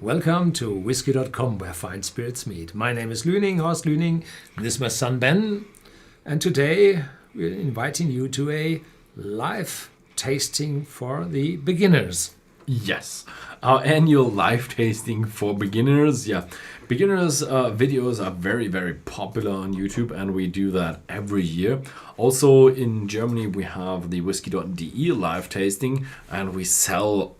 Welcome to Whisky.com, where fine spirits meet. My name is Horst Lüning, and this is my son Ben. And today we're inviting you to a live tasting for the beginners. Yes, our annual live tasting for beginners. Beginners videos are very, very popular on YouTube, and we do that every year. Also in Germany we have the Whisky.de live tasting, and we sell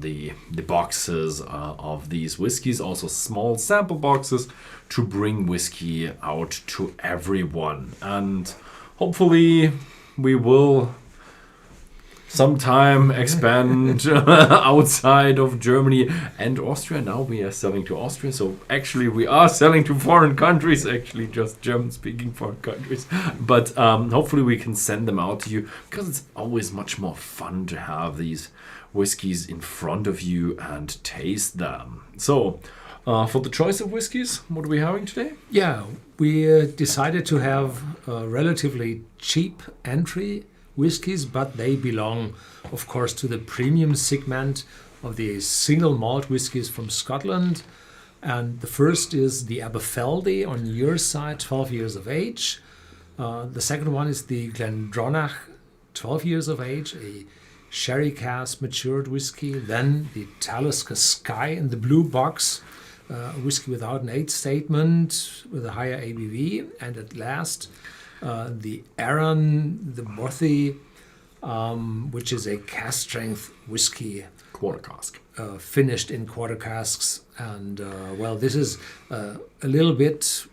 the boxes of these whiskies, also small sample boxes, to bring whiskey out to everyone. And hopefully we will sometime expand outside of Germany and Austria. Now we are selling to Austria, so actually we are selling to foreign countries, actually just German-speaking foreign countries. But hopefully we can send them out to you, because it's always much more fun to have these whiskies in front of you and taste them. So for the choice of whiskies, what are we having today? Yeah, we decided to have relatively cheap entry whiskies, but they belong, of course, to the premium segment of the single malt whiskies from Scotland. And the first is the Aberfeldy on your side, 12 years of age. The second one is the Glendronach, 12 years of age, a sherry cask matured whiskey. Then the Talisker Sky in the blue box, whiskey without an age statement with a higher ABV. And at last, the Aaron, the Bothy, which is a cask strength whiskey, Quarter cask, finished in quarter casks. And this is a little bit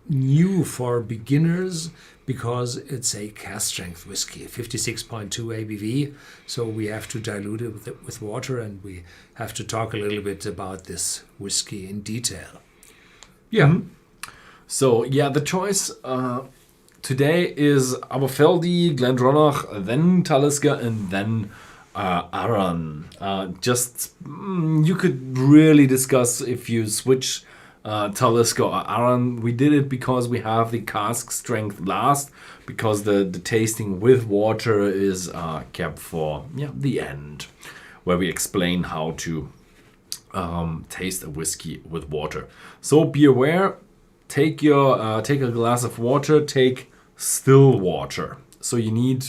new for beginners because it's a cask strength whiskey, 56.2 ABV. So we have to dilute it with water, and we have to talk a little bit about this whiskey in detail. Yeah. Mm-hmm. So the choice today is Aberfeldy, Glendronach, then Talisker, and then Aaron. You could really discuss if you switch Talisker or Aaron. We did it because we have the cask strength last, because the tasting with water is kept for the end, where we explain how to taste a whiskey with water. So be aware. Take a glass of water. Take still water. So you need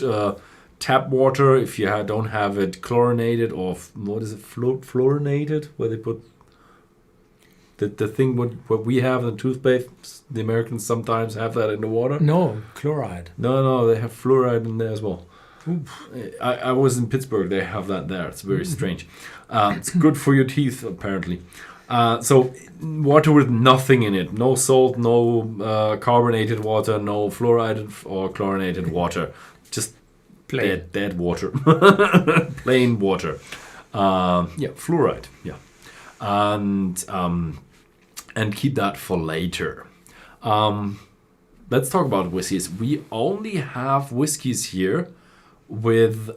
tap water if you don't have it chlorinated, or what is it, fluorinated, where they put the thing what we have in the toothpaste. The Americans sometimes have that in the water. No, chloride. No, they have fluoride in there as well. I was in Pittsburgh. They have that there. It's very strange. It's good for your teeth, apparently. So water with nothing in it. No salt, no carbonated water, no fluoride or chlorinated water. Just plain dead water. Plain water. Fluoride. Yeah. And keep that for later. Let's talk about whiskeys. We only have whiskeys here with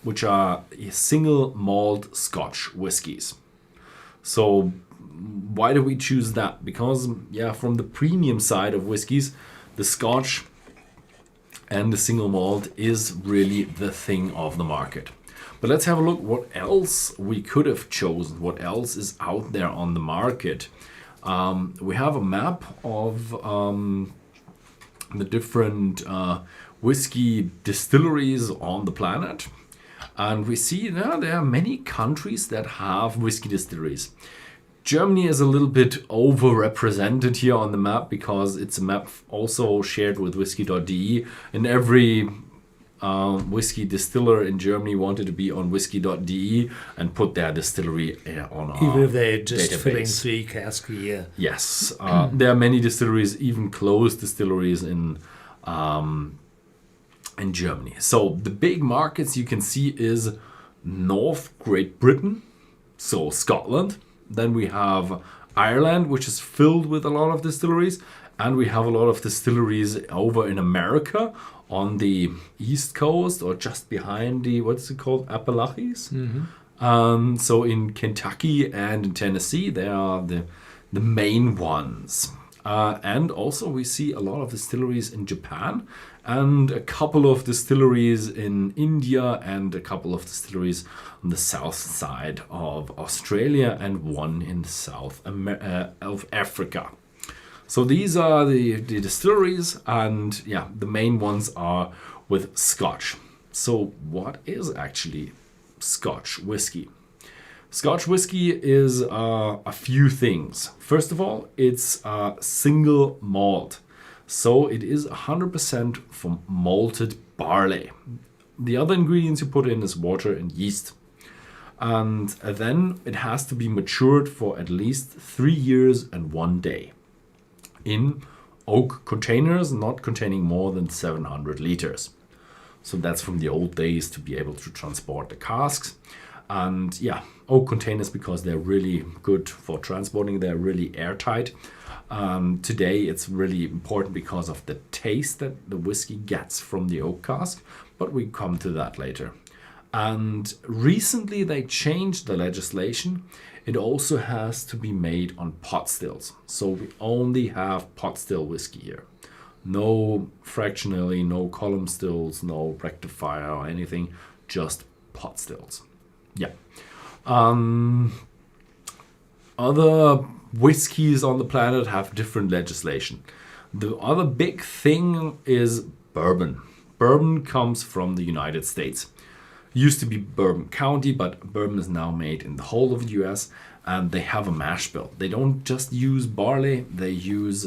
which are single malt Scotch whiskeys. So why do we choose that? Because from the premium side of whiskeys, the Scotch and the single malt is really the thing of the market. But let's have a look what else we could have chosen, what else is out there on the market. We have a map of the different whiskey distilleries on the planet. And we see there are many countries that have whiskey distilleries. Germany is a little bit overrepresented here on the map, because it's a map also shared with Whisky.de, and every whiskey distiller in Germany wanted to be on Whisky.de and put their distillery on our even if they're just database. filling 3 casks a year. Yes, there are many distilleries, even closed distilleries in Germany. So the big markets you can see is North Great Britain, so Scotland. Then we have Ireland, which is filled with a lot of distilleries, and we have a lot of distilleries over in America on the East Coast, or just behind the, what's it called, Appalachians. Mm-hmm. So in Kentucky and in Tennessee, they are the main ones. And also we see a lot of distilleries in Japan and a couple of distilleries in India and a couple of distilleries on the south side of Australia and one in the south of Africa. So these are the distilleries, and yeah, the main ones are with Scotch. So what is actually Scotch whiskey? Scotch whiskey is a few things. First of all, it's a single malt. So it is 100% from malted barley. The other ingredients you put in is water and yeast. And then it has to be matured for at least 3 years and 1 day in oak containers, not containing more than 700 liters. So that's from the old days to be able to transport the casks. And yeah, oak containers, because they're really good for transporting, they're really airtight. Today it's really important because of the taste that the whiskey gets from the oak cask, but we come to that later. And recently they changed the legislation. It also has to be made on pot stills. So we only have pot still whiskey here. No fractionally, no column stills, no rectifier or anything, just pot stills. Yeah. Other whiskeys on the planet have different legislation. The other big thing is bourbon. Bourbon comes from the United States. Used to be Bourbon County, but bourbon is now made in the whole of the US, and they have a mash bill. They don't just use barley, they use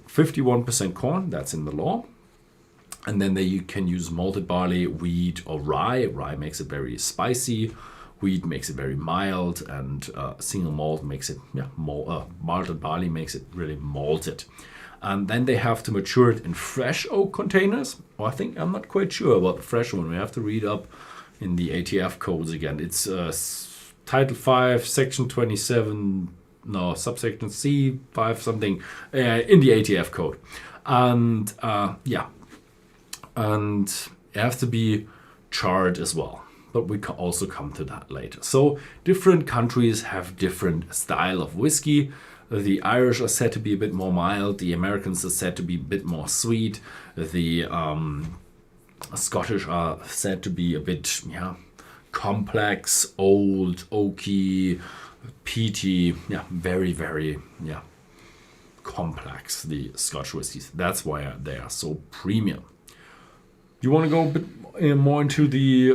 51% corn, that's in the law. And then you can use malted barley, wheat, or rye. Rye makes it very spicy. Wheat makes it very mild, and single malt makes it, malted barley makes it really malted. And then they have to mature it in fresh oak containers. Well, I'm not quite sure about the fresh one. We have to read up in the ATF codes again. It's Title 5, Section 27, subsection C, 5 something, in the ATF code. And and it has to be charred as well. But we can also come to that later. So different countries have different style of whiskey. The Irish are said to be a bit more mild. The Americans are said to be a bit more sweet. The Scottish are said to be a bit complex, old, oaky, peaty. Yeah, very, very complex, the Scotch whiskies. That's why they are so premium. You want to go a bit more into the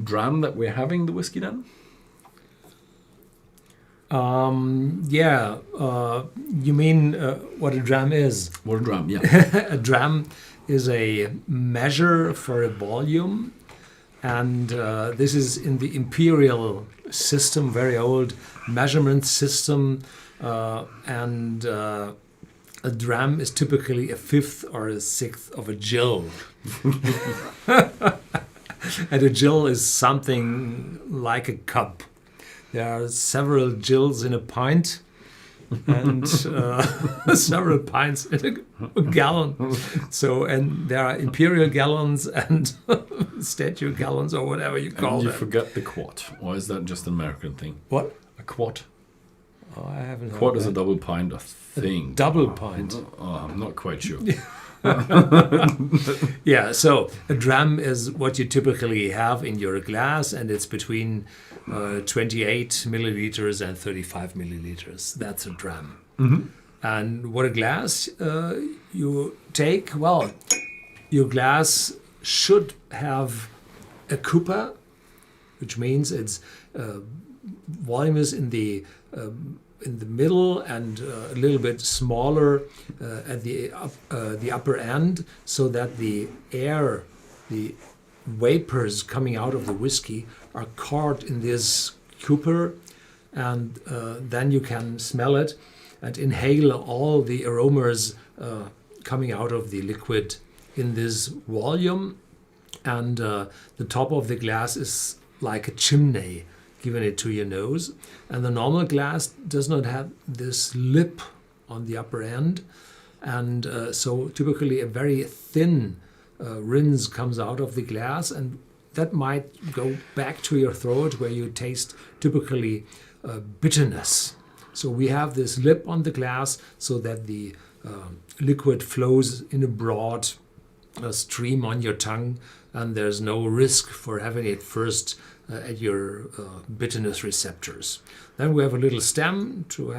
dram that we're having the whiskey then? You mean what a dram is? What a dram, yeah. A dram is a measure for a volume, and this is in the imperial system, very old measurement system, and a dram is typically a fifth or a sixth of a gill. And a gill is something like a cup. There are several gills in a pint, and several pints in a gallon. So, and there are imperial gallons and statute gallons, or whatever you call them. You forget the quart, or is that just an American thing? What? A quart. Oh, I haven't heard Quart is that. a double pint, I think. A double pint. I'm not quite sure. Yeah, so a dram is what you typically have in your glass, and it's between 28 milliliters and 35 milliliters. That's a dram. Mm-hmm. And what a glass you take, well, your glass should have a cooper, which means its volume is in the middle and a little bit smaller at the upper end, so that the air, the vapors coming out of the whiskey are caught in this cooper, and then you can smell it and inhale all the aromas coming out of the liquid in this volume. And the top of the glass is like a chimney, giving it to your nose. And the normal glass does not have this lip on the upper end. And so typically a very thin rinse comes out of the glass, and that might go back to your throat, where you taste typically bitterness. So we have this lip on the glass so that the liquid flows in a broad stream on your tongue, and there's no risk for having it first at your bitterness receptors. Then we have a little stem to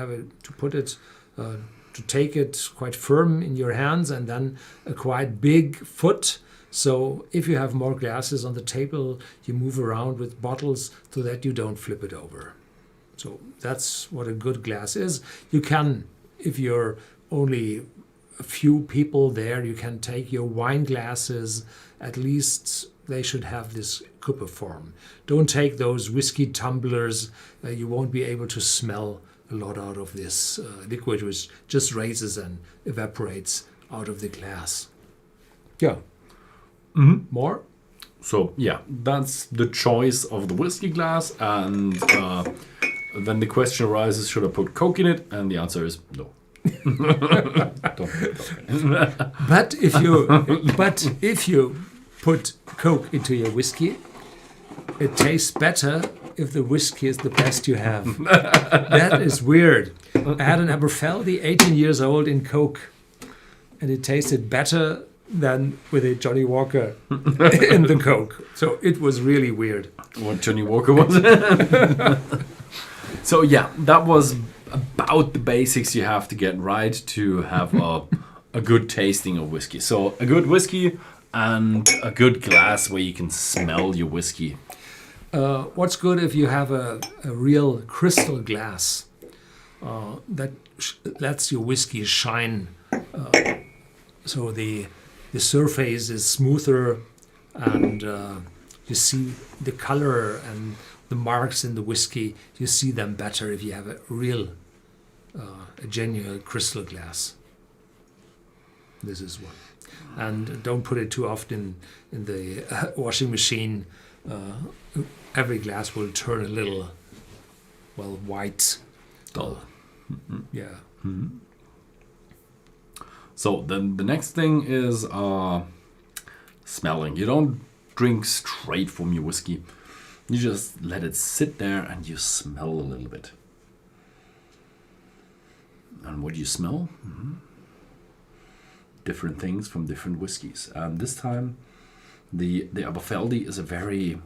take it quite firm in your hands, and then a quite big foot. So if you have more glasses on the table, you move around with bottles so that you don't flip it over. So that's what a good glass is. You can, if you're only a few people there, you can take your wine glasses. At least they should have this cuppa form. Don't take those whiskey tumblers. You won't be able to smell a lot out of this liquid, which just raises and evaporates out of the glass. Yeah. Mm-hmm. More? So yeah, that's the choice of the whiskey glass, and then the question arises: should I put Coke in it? And the answer is no. But if you put Coke into your whiskey, it tastes better if the whiskey is the best you have. That is weird. I had an Aberfeldy, 18 years old, in Coke, and it tasted better than with a Johnny Walker in the Coke. So it was really weird. What Johnny Walker was? So yeah, that was about the basics you have to get right to have a good tasting of whiskey. So a good whiskey and a good glass where you can smell your whiskey. What's good if you have a real crystal glass that lets your whiskey shine, so the surface is smoother, and you see the color and the marks in the whiskey. You see them better if you have a real, a genuine crystal glass. This is one. And don't put it too often in the washing machine. Every glass will turn a little, white. Dull. Yeah. Mm-hmm. So then the next thing is smelling. You don't drink straight from your whiskey. You just let it sit there and you smell a little bit. And what do you smell? Mm-hmm. Different things from different whiskies. And this time the Aberfeldy is a very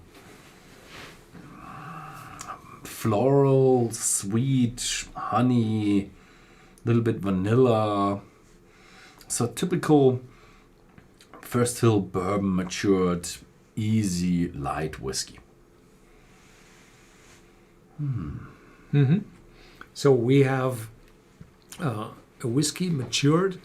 floral, sweet, honey, little bit vanilla. So typical first fill bourbon matured, easy, light whiskey. Mm-hmm. So we have a whiskey matured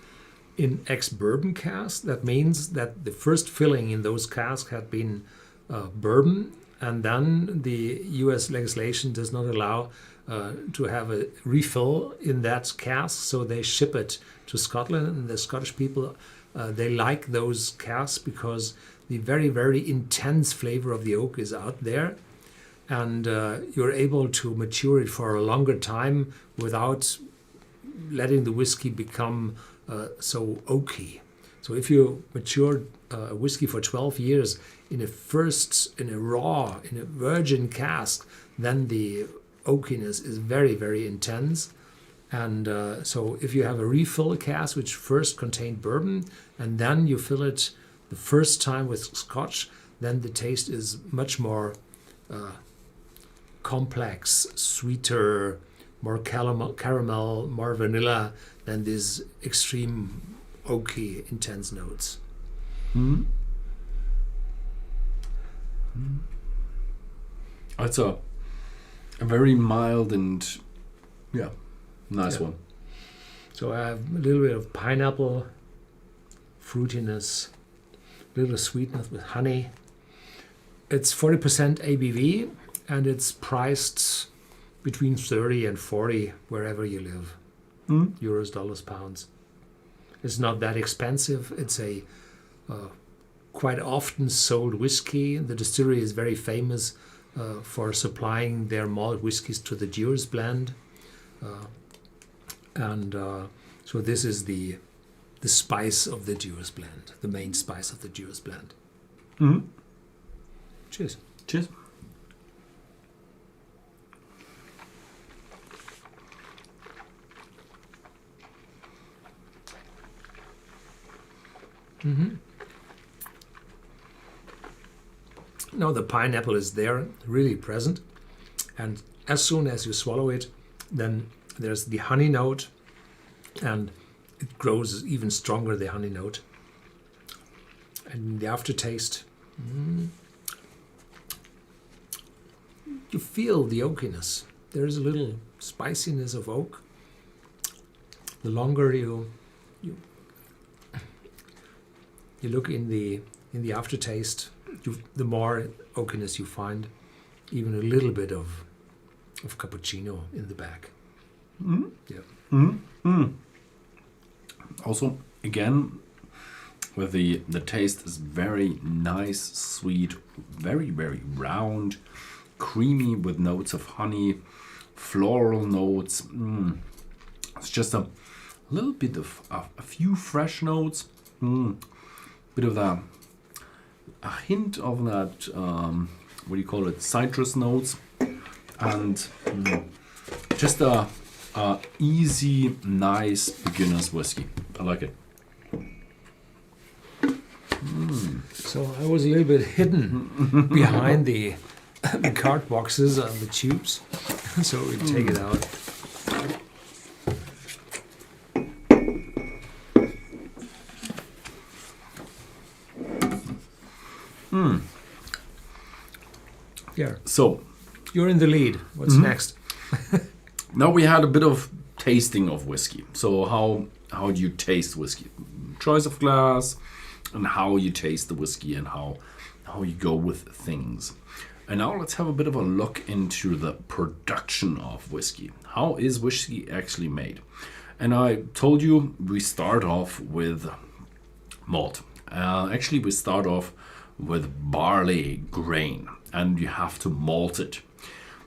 in ex-bourbon casks. That means that the first filling in those casks had been bourbon, and then the U.S. legislation does not allow to have a refill in that cask, so they ship it to Scotland, and the Scottish people, they like those casks because the very, very intense flavor of the oak is out there, and you're able to mature it for a longer time without letting the whiskey become so oaky. So if you matured a whiskey for 12 years in a virgin cask, then the oakiness is very, very intense. And so if you have a refill cask which first contained bourbon and then you fill it the first time with Scotch, then the taste is much more complex, sweeter, more caramel, more vanilla than these extreme oaky, intense notes. Mm-hmm. Mm-hmm. It's a very mild and nice one. So I have a little bit of pineapple, fruitiness, a little sweetness with honey. It's 40% ABV, and it's priced between 30 and 40 wherever you live. Euros, dollars, pounds. It's not that expensive. It's a quite often sold whiskey. The distillery is very famous for supplying their malt whiskies to the Dewar's blend. So this is the spice of the Dewar's blend, the main spice of the Dewar's blend. Mm-hmm. Cheers. Cheers. Mm-hmm. No, the pineapple is there, really present. And as soon as you swallow it, then there's the honey note, and it grows even stronger, the honey note. And the aftertaste, you feel the oakiness. There's a little spiciness of oak. The longer you look in the aftertaste, the more oakiness you find. Even a little bit of cappuccino in the back. Mm. Yeah. Mm. Mm. Also, again, with the taste is very nice, sweet, very, very round, creamy with notes of honey, floral notes. It's just a little bit of a few fresh notes, bit of a hint of that, what do you call it, citrus notes, and just a easy, nice beginner's whiskey. I like it. So I was a little bit hidden behind the card boxes and the tubes, so we take it out. Yeah. So you're in the lead. What's next? now we had a bit of tasting of whiskey. So how do you taste whiskey? Choice of glass, and how you taste the whiskey, and how you go with things. And now let's have a bit of a look into the production of whiskey. How is whiskey actually made? And I told you we start off with malt. Actually, we start off with barley grain, and you have to malt it.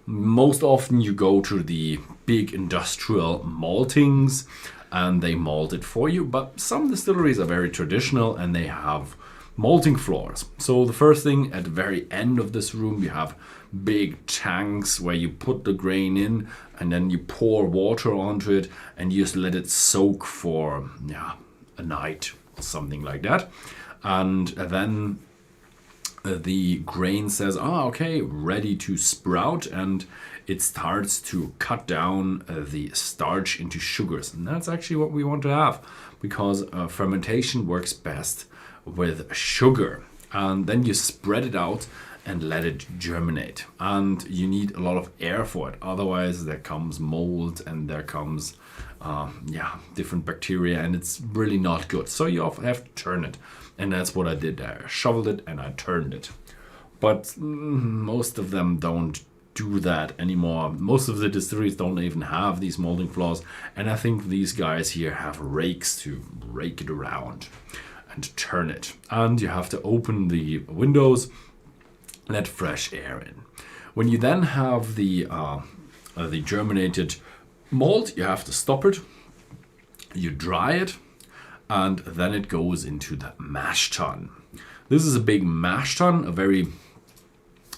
Most often you go to the big industrial maltings and they malt it for you, but some distilleries are very traditional and they have malting floors. So the first thing, at the very end of this room, you have big tanks where you put the grain in and then you pour water onto it and you just let it soak for a night, something like that. And then the grain says, okay, ready to sprout, and it starts to cut down the starch into sugars. And that's actually what we want to have, because fermentation works best with sugar. And then you spread it out and let it germinate. And you need a lot of air for it. Otherwise, there comes mold and there comes different bacteria, and it's really not good. So you often have to turn it. And that's what I did. I shoveled it and I turned it. But most of them don't do that anymore. Most of the distilleries don't even have these molding floors. And I think these guys here have rakes to rake it around and turn it. And you have to open the windows, let fresh air in. When you then have the germinated malt, you have to stop it. You dry it. And then it goes into the mash tun. This is a big mash tun, a very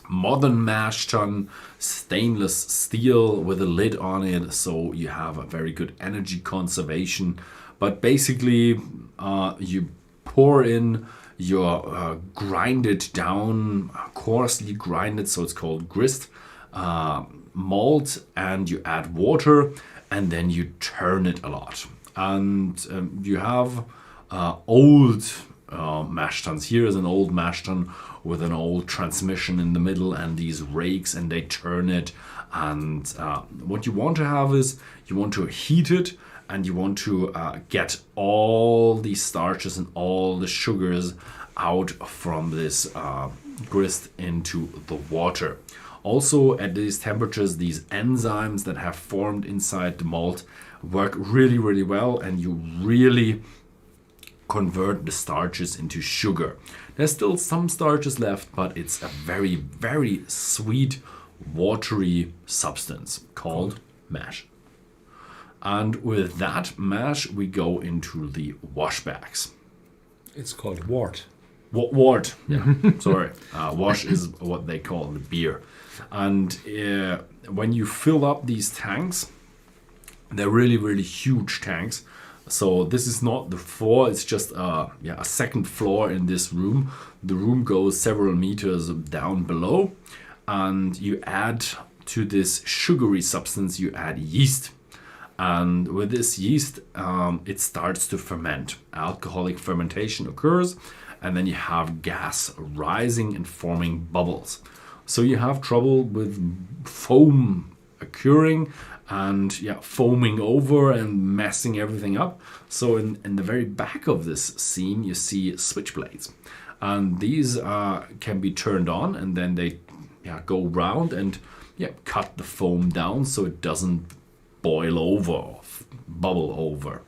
modern mash tun, stainless steel with a lid on it, so you have a very good energy conservation. But basically, you pour in your grinded down, coarsely grinded, so it's called grist, malt, and you add water, and then you turn it a lot. And you have old mash tuns. Here is an old mash tun with an old transmission in the middle and these rakes, and they turn it. And what you want to have is you want to heat it, and you want to get all the starches and all the sugars out from this grist into the water. Also, at these temperatures, these enzymes that have formed inside the malt work really, really well, and you really convert the starches into sugar. There's still some starches left, but it's a very, very sweet, watery substance called mash. And with that mash, we go into the wash bags. It's called wort. Wort, yeah, sorry. Wash is what they call the beer. And when you fill up these tanks, they're really, really huge tanks. So this is not the floor, it's just a second floor in this room. The room goes several meters down below, and you add to this sugary substance, you add yeast. And with this yeast, it starts to ferment. Alcoholic fermentation occurs, and then you have gas rising and forming bubbles. So you have trouble with foam occurring and foaming over and messing everything up. So in the very back of this scene, you see switchblades. And these can be turned on, and then they go round and cut the foam down so it doesn't boil over or bubble over.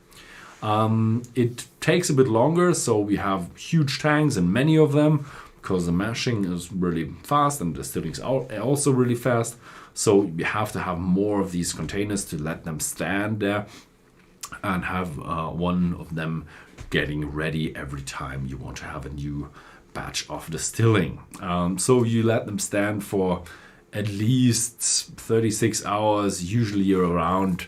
It takes a bit longer, so we have huge tanks and many of them, because the mashing is really fast and the distilling is also really fast. So you have to have more of these containers to let them stand there and have one of them getting ready every time you want to have a new batch of distilling. So you let them stand for at least 36 hours, usually around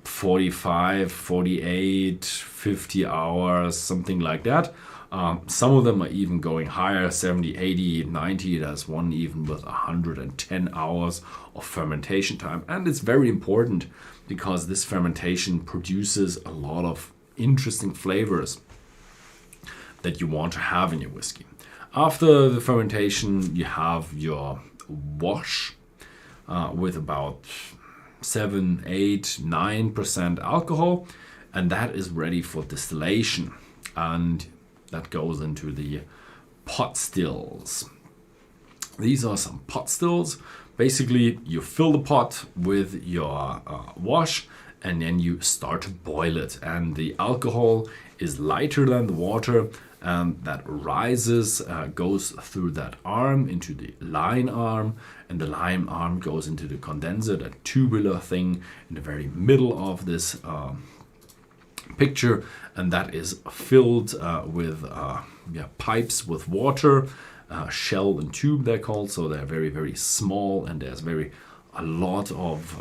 45, 48, 50 hours, something like that. Some of them are even going higher, 70, 80, 90. There's one even with 110 hours of fermentation time. And it's very important because this fermentation produces a lot of interesting flavors that you want to have in your whiskey. After the fermentation, you have your wash with about 7, 8, 9% alcohol, and that is ready for distillation, and that goes into the pot stills. These are some pot stills. Basically, you fill the pot with your wash, and then you start to boil it, and the alcohol is lighter than the water, and that rises, goes through that arm into the line arm, and the line arm goes into the condenser, that tubular thing in the very middle of this picture, and that is filled with pipes with water, shell and tube they're called, so they're very, very small, and there's a lot of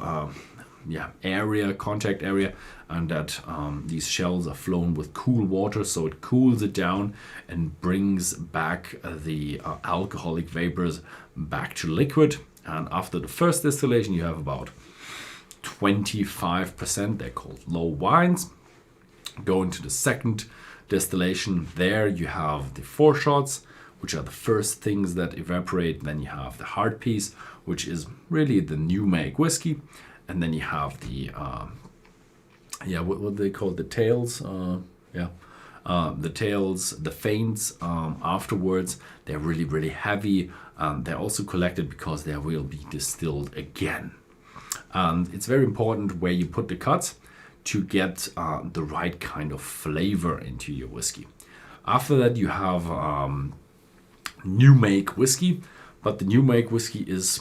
contact area, and that these shells are flown with cool water, so it cools it down and brings back the alcoholic vapors back to liquid. And after the first distillation, you have about 25%, they're called low wines. Go into the second distillation. There you have the foreshots, which are the first things that evaporate. Then you have the hard piece, which is really the new make whiskey. And then you have the what they call the tails, the tails, the feints afterwards. They're really, really heavy. They're also collected because they will be distilled again. And it's very important where you put the cuts to get the right kind of flavor into your whiskey. After that, you have new make whiskey, but the new make whiskey is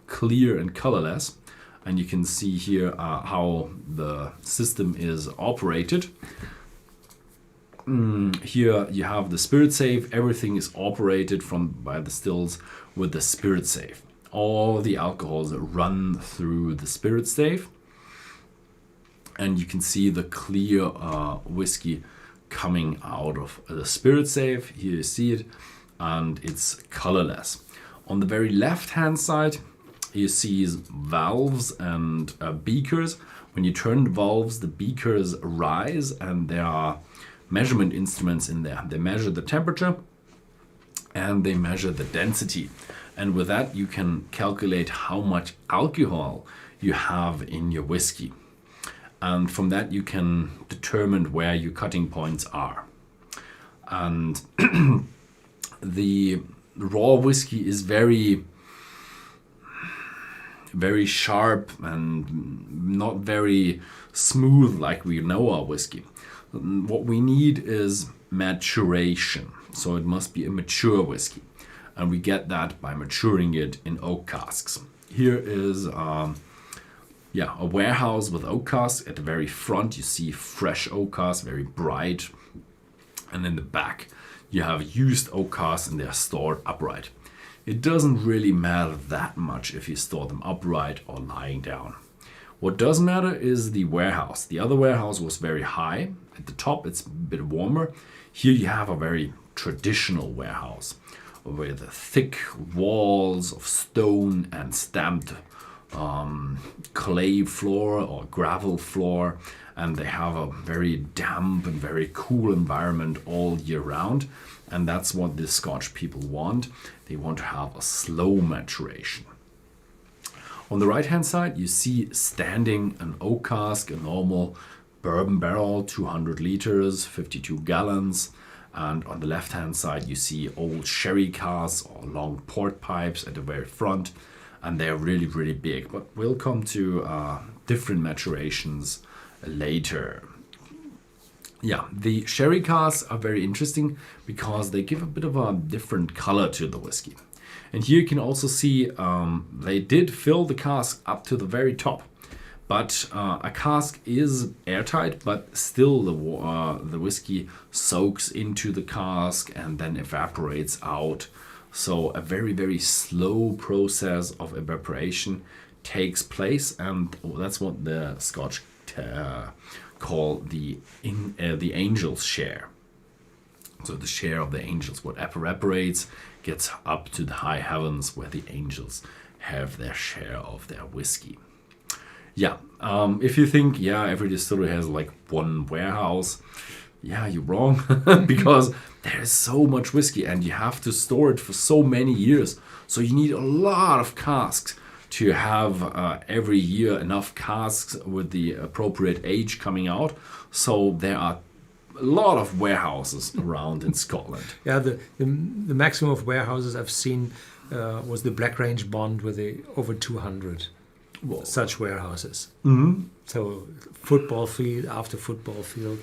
clear and colorless. And you can see here how the system is operated. Here you have the spirit safe. Everything is operated by the stills with the spirit safe. All the alcohols run through the spirit safe. And you can see the clear whiskey coming out of the spirit safe. Here you see it, and it's colorless. On the very left-hand side, you see valves and beakers. When you turn the valves, the beakers rise, and there are measurement instruments in there. They measure the temperature and they measure the density. And with that, you can calculate how much alcohol you have in your whiskey. And from that, you can determine where your cutting points are. And the raw whiskey is very sharp and not very smooth like we know our whiskey. What we need is maturation. So it must be a mature whiskey. And we get that by maturing it in oak casks. Here is a warehouse with oak casks. At the very front, you see fresh oak casks, very bright. And in the back, you have used oak casks, and they're stored upright. It doesn't really matter that much if you store them upright or lying down. What does matter is the warehouse. The other warehouse was very high. At the top, it's a bit warmer. Here you have a very traditional warehouse with thick walls of stone and stamped clay floor or gravel floor, and they have a very damp and very cool environment all year round, and that's what the Scotch people want. They want to have a slow maturation. On the right hand side you see standing an oak cask, a normal bourbon barrel, 200 liters, 52 gallons, and on the left hand side you see old sherry casks or long port pipes at the very front, and they're really, really big. But we'll come to different maturations later. Yeah, the sherry casks are very interesting because they give a bit of a different color to the whiskey. And here you can also see they did fill the cask up to the very top. But a cask is airtight, but still the whiskey soaks into the cask and then evaporates out. So a very, very slow process of evaporation takes place, and that's what the Scotch call the angel's share. So the share of the angels, what evaporates, gets up to the high heavens where the angels have their share of their whiskey. Yeah, if you think, yeah, every distillery has like one warehouse, yeah, you're wrong, because there is so much whiskey and you have to store it for so many years. So you need a lot of casks to have every year enough casks with the appropriate age coming out. So there are a lot of warehouses around in Scotland. Yeah, the maximum of warehouses I've seen was the Black Range Bond with over 200 such warehouses. Mm-hmm. So football field after football field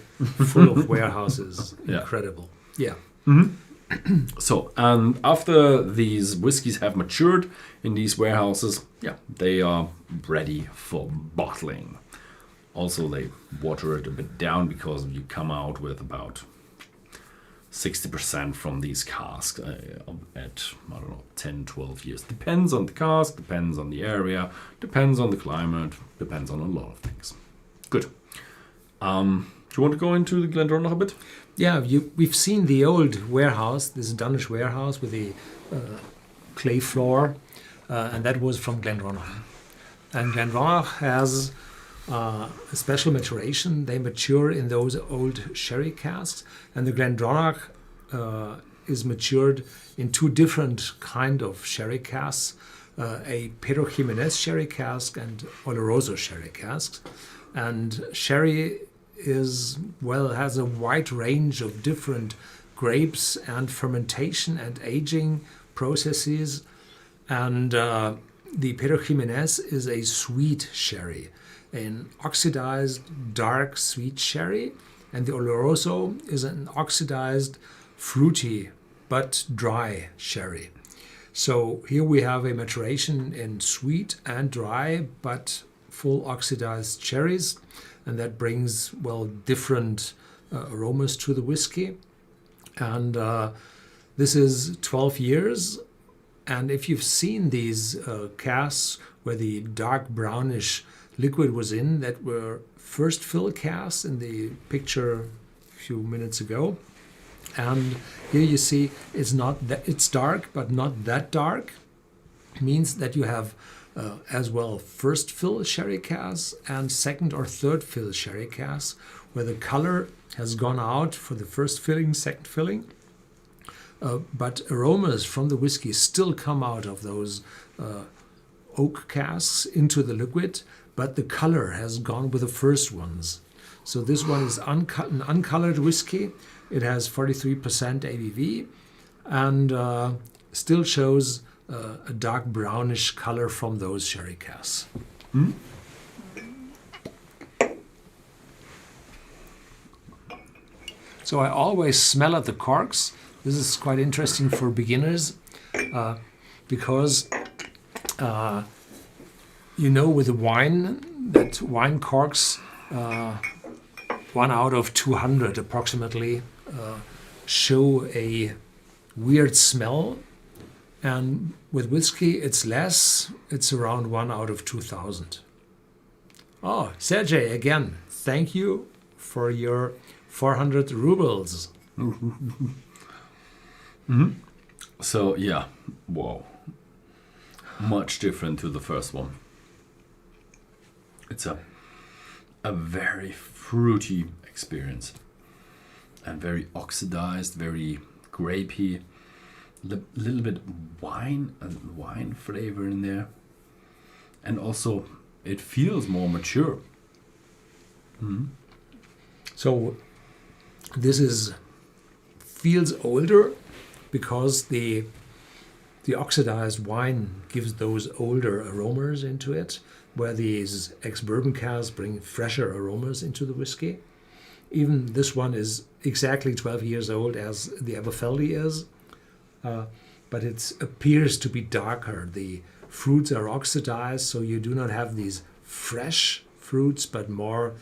full of warehouses. Yeah. Incredible. Yeah. Mm-hmm. So, and after these whiskies have matured in these warehouses, yeah, they are ready for bottling. Also, they water it a bit down because you come out with about 60% from these casks at, I don't know, 10, 12 years. Depends on the cask, depends on the area, depends on the climate, depends on a lot of things. Good. Do you want to go into the Glendronach a bit? Yeah, we've seen the old warehouse, this Danish warehouse with the clay floor, and that was from Glendronach. And Glendronach has a special maturation. They mature in those old sherry casks, and the Glendronach is matured in two different kind of sherry casks, a Pedro Jimenez sherry cask and Oloroso sherry casks. And sherry has a wide range of different grapes and fermentation and aging processes. And the Pedro Jimenez is a sweet sherry, an oxidized dark sweet sherry, and the Oloroso is an oxidized fruity but dry sherry. So here we have a maturation in sweet and dry but full oxidized cherries, and that brings, well, different aromas to the whiskey. And this is 12 years. And if you've seen these casks where the dark brownish liquid was in, that were first fill casks in the picture a few minutes ago. And here you see it's dark, but not that dark. It means that you have as well first fill sherry casks and second or third fill sherry casks, where the color has gone out for the first filling, second filling. But aromas from the whiskey still come out of those oak casks into the liquid, but the color has gone with the first ones. So this one is an uncolored whiskey. It has 43% ABV and still shows a dark brownish color from those sherry casks. Mm. So I always smell at the corks. This is quite interesting for beginners because with the wine, that wine corks, 1 out of 200 approximately, show a weird smell. And with whiskey, it's less. It's around 1 out of 2,000. Oh, Sergey, again, thank you for your 400 rubles. So yeah, wow, much different to the first one. It's a very fruity experience and very oxidized, very grapey, little bit wine flavor in there, and also it feels more mature. So this feels older because the oxidized wine gives those older aromas into it, where these ex-bourbon casks bring fresher aromas into the whiskey. Even this one is exactly 12 years old as the Aberfeldy is, but it appears to be darker. The fruits are oxidized, so you do not have these fresh fruits, but more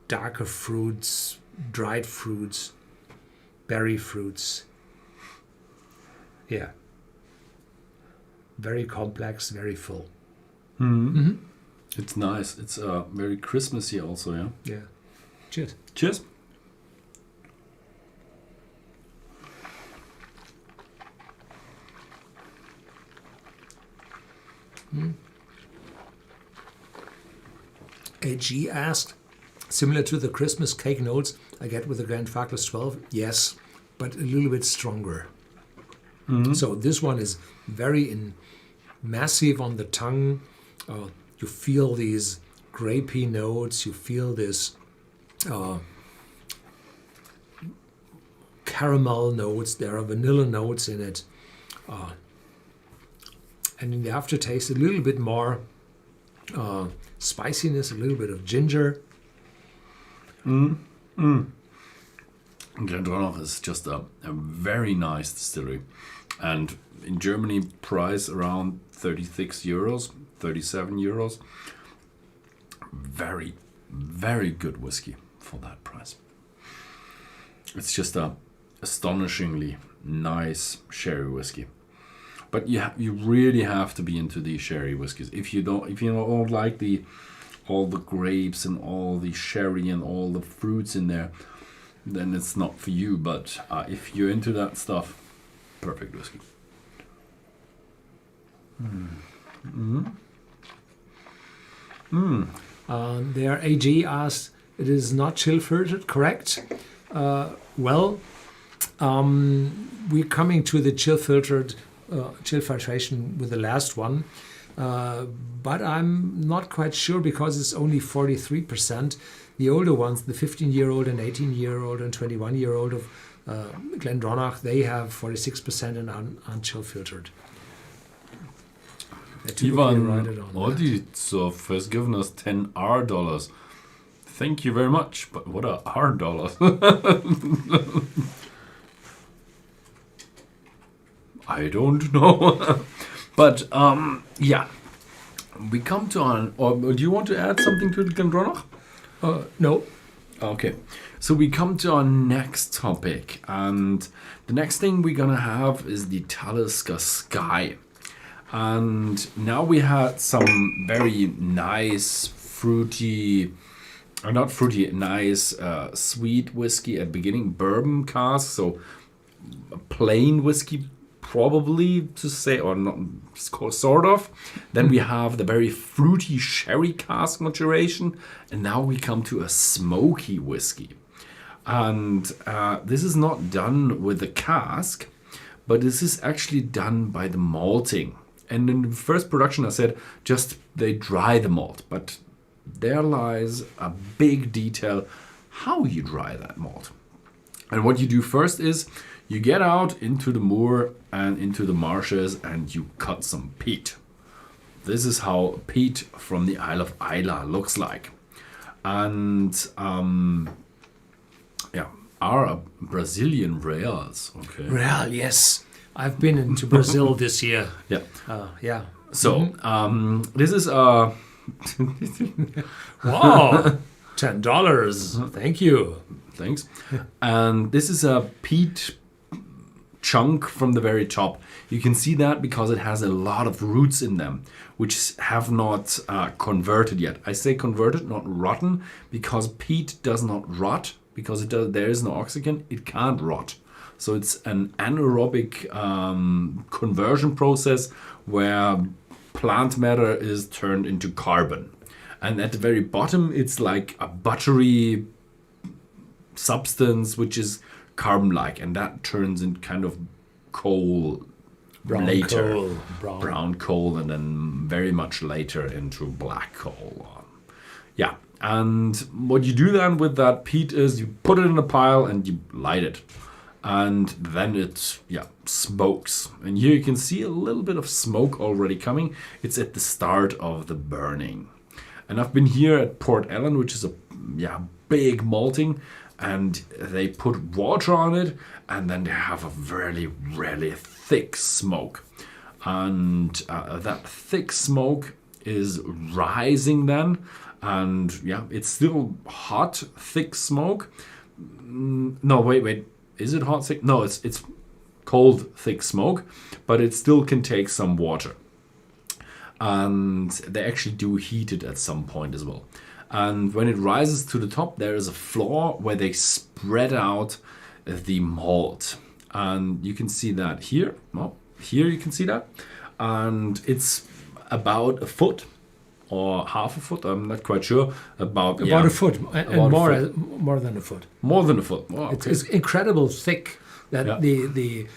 darker fruits, dried fruits, berry fruits. Yeah. Very complex, very full. It's nice. It's very Christmassy also, yeah? Yeah. Cheers. Cheers. AG asked, similar to the Christmas cake notes I get with the Grand Farkless 12? Yes, but a little bit stronger. So this one is very massive on the tongue. You feel these grapey notes. You feel this caramel notes. There are vanilla notes in it. And in the aftertaste, a little bit more spiciness, a little bit of ginger. Glendronach is just a very nice distillery. And in Germany, price around 36 euros, 37 euros. Very, very good whiskey for that price. It's just a astonishingly nice sherry whiskey. But you really have to be into these sherry whiskeys. If you don't like all the grapes and all the sherry and all the fruits in there, then it's not for you. But if you're into that stuff, perfect whiskey. There, AG asked, it is not chill filtered, correct? We're coming to the chill filtration with the last one, but I'm not quite sure because it's only 43%. The older ones, the 15-year-old and 18-year-old and 21-year-old of Glendronach, they have 46% and unchill filtered. Ivan Oditsov has given us $10 Thank you very much, but what are $? I don't know. But yeah, we come to or do you want to add something to the Glendronach? No. Okay, so we come to our next topic, and the next thing we're gonna have is the Talisker Sky. And now we had some very nice fruity, or not fruity, nice sweet whiskey at the beginning, bourbon cask, so a plain whiskey probably to say, or not, sort of. Then we have the very fruity sherry cask maturation, and now we come to a smoky whiskey. And this is not done with the cask, but this is actually done by the malting. And in the first production I said just they dry the malt, but there lies a big detail how you dry that malt. And what you do first is you get out into the moor and into the marshes and you cut some peat. This is how peat from the Isle of Isla looks like. And are Brazilian reals. Okay. Real, yes. I've been into Brazil this year. Yeah. Yeah. So this is Wow. $10. Thank you. Thanks. And this is a peat chunk from the very top. You can see that because it has a lot of roots in them, which have not converted yet. I say converted, not rotten, because peat does not rot, because there is no oxygen, it can't rot. So it's an anaerobic conversion process where plant matter is turned into carbon. And at the very bottom, it's like a buttery substance, which is carbon-like, and that turns in kind of coal Brown coal, and then very much later into black coal. Yeah, and what you do then with that peat is you put it in a pile and you light it, and then it smokes. And here you can see a little bit of smoke already coming. It's at the start of the burning. And I've been here at Port Ellen, which is a big malting, and they put water on it, and then they have a really, really thick smoke. And that thick smoke is rising then, and it's still hot, thick smoke. No, wait, is it hot, thick? No, it's cold, thick smoke, but it still can take some water. And they actually do heat it at some point as well. And when it rises to the top, there is a floor where they spread out the malt. And you can see that here. Well, here you can see that. And it's about a foot or half a foot. I'm not quite sure. About a foot, and more than a foot. More than a foot. Oh, okay. It's incredible thick that the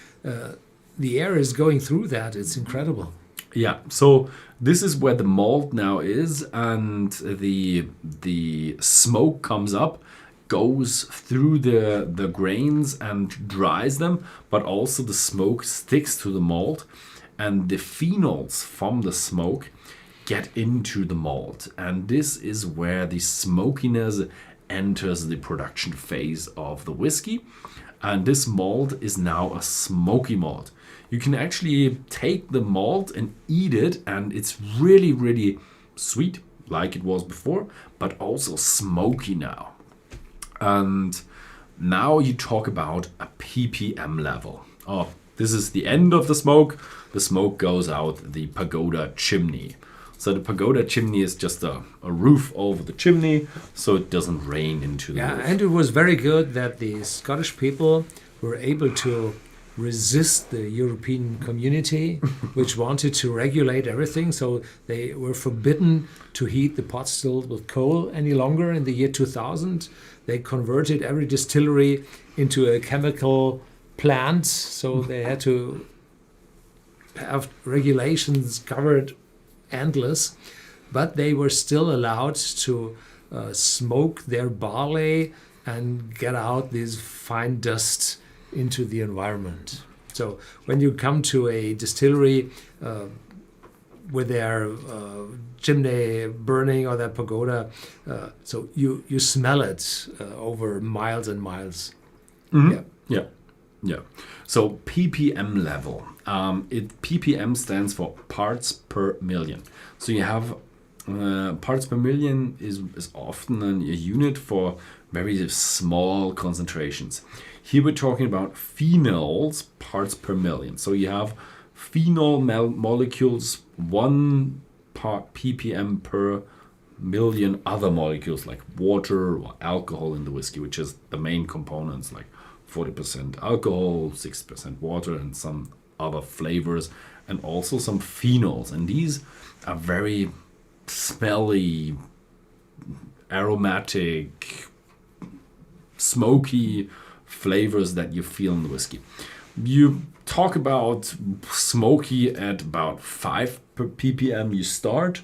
air is going through that. It's incredible. Yeah, so this is where the malt now is, and the smoke comes up, goes through the grains and dries them, but also the smoke sticks to the malt, and the phenols from the smoke get into the malt. And this is where the smokiness enters the production phase of the whiskey. And this malt is now a smoky malt. You can actually take the malt and eat it, and it's really, really sweet, like it was before, but also smoky now. And now you talk about a ppm level. Oh, this is the end of the smoke. The smoke goes out the pagoda chimney. So the pagoda chimney is just a roof over the chimney, so it doesn't rain into the roof. And it was very good that the Scottish people were able to resist the European community, which wanted to regulate everything. So they were forbidden to heat the pot still with coal any longer in the year 2000. They converted every distillery into a chemical plant. So they had to have regulations covered endless, but they were still allowed to smoke their barley and get out this fine dust into the environment. So when you come to a distillery with their chimney burning or their pagoda, so you smell it over miles and miles. Mm-hmm. Yeah. So ppm level. ppm stands for parts per million. So you have parts per million is often a unit for very small concentrations. Here we're talking about phenols, parts per million. So you have phenol molecules, 1 part ppm per million other molecules like water or alcohol in the whiskey, which is the main components, like 40% alcohol, 60% water, and some other flavors, and also some phenols. And these are very smelly, aromatic, smoky flavors that you feel in the whiskey. You talk about smoky at about 5 per ppm you start,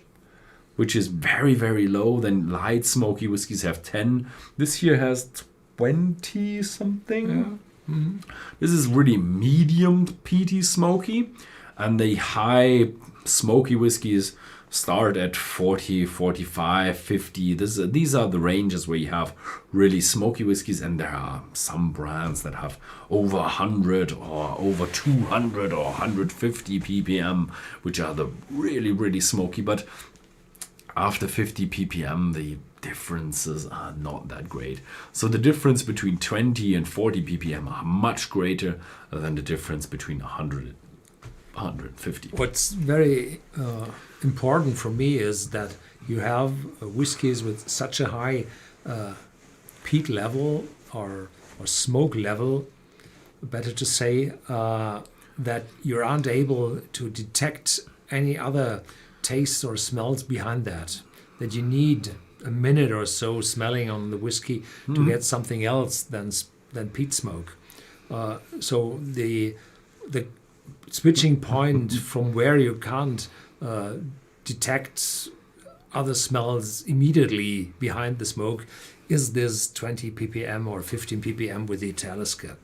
which is very, very low. Then light smoky whiskeys have 10. This here has 20 something. Yeah. Mm-hmm. This is really medium peaty smoky, and the high smoky whiskeys start at 40, 45, 50. These are the ranges where you have really smoky whiskeys, and there are some brands that have over 100 or over 200 or 150 ppm, which are the really, really smoky. But after 50 ppm, differences are not that great. So the difference between 20 and 40 ppm are much greater than the difference between 100 and 150. What's very important for me is that you have whiskies with such a high peat level or smoke level, better to say, that you aren't able to detect any other tastes or smells behind that. That you need a minute or so smelling on the whiskey to get something else than peat smoke. So the switching point from where you can't detect other smells immediately behind the smoke is this 20 ppm or 15 ppm with the Talisker.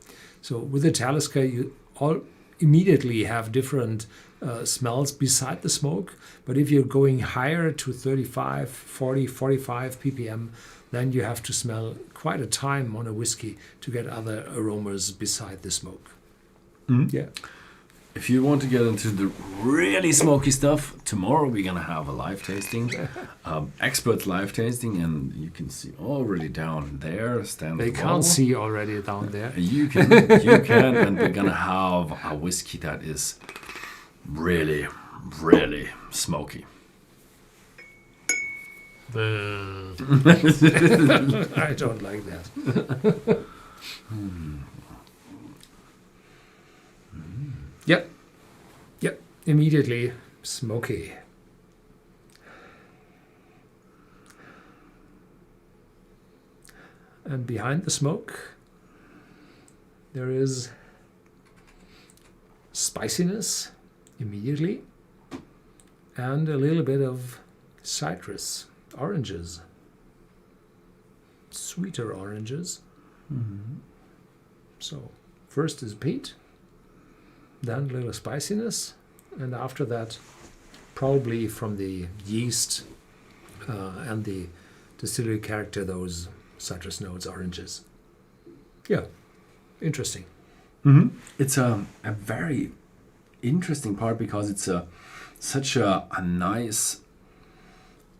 So with the Talisker, you all immediately have different smells beside the smoke. But if you're going higher to 35, 40, 45 ppm, then you have to smell quite a time on a whiskey to get other aromas beside the smoke. Yeah. If you want to get into the really smoky stuff, tomorrow we're gonna have a live tasting, expert live tasting, and you can see already down there. They can't see already down there. You can, and we're gonna have a whiskey that is really, really smoky. I don't like that. Yep. Immediately smoky. And behind the smoke, there is spiciness immediately, and a little bit of citrus, oranges, sweeter oranges. So first is peat, then a little spiciness, and after that, probably from the yeast and the distillery character, those citrus notes, oranges. Yeah, interesting. It's a very interesting part because it's such a nice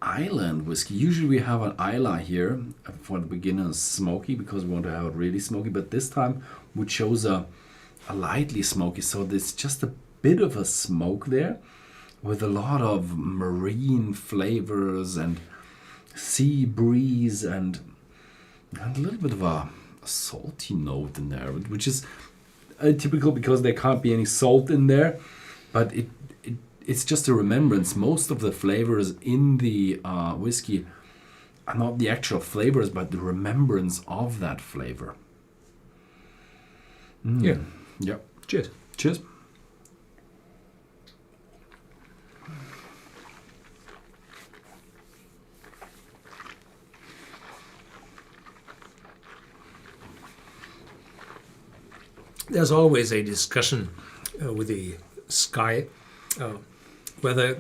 island whiskey. Usually we have an Isla here for the beginners, smoky, because we want to have it really smoky. But this time we chose a lightly smoky, so there's just a bit of a smoke there with a lot of marine flavors and sea breeze and a little bit of a salty note in there, which is atypical because there can't be any salt in there, but it's just a remembrance. Most of the flavors in the whiskey are not the actual flavors, but the remembrance of that flavor. Yeah. Cheers. There's always a discussion with the Sky whether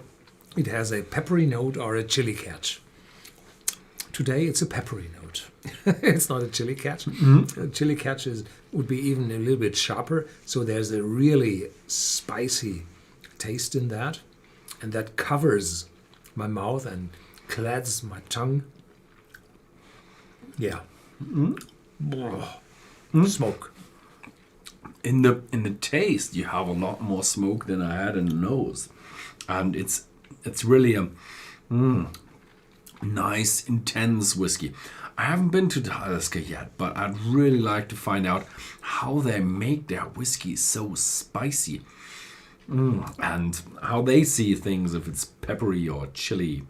it has a peppery note or a chili catch. Today it's a peppery note. It's not a chili catch. A chili catch would be even a little bit sharper, so there's a really spicy taste in that, and that covers my mouth and clads my tongue. Yeah. Smoke. In the taste, you have a lot more smoke than I had in the nose, and it's really a nice, intense whiskey. I haven't been to Talisker yet, but I'd really like to find out how they make their whiskey so spicy, and how they see things, if it's peppery or chili.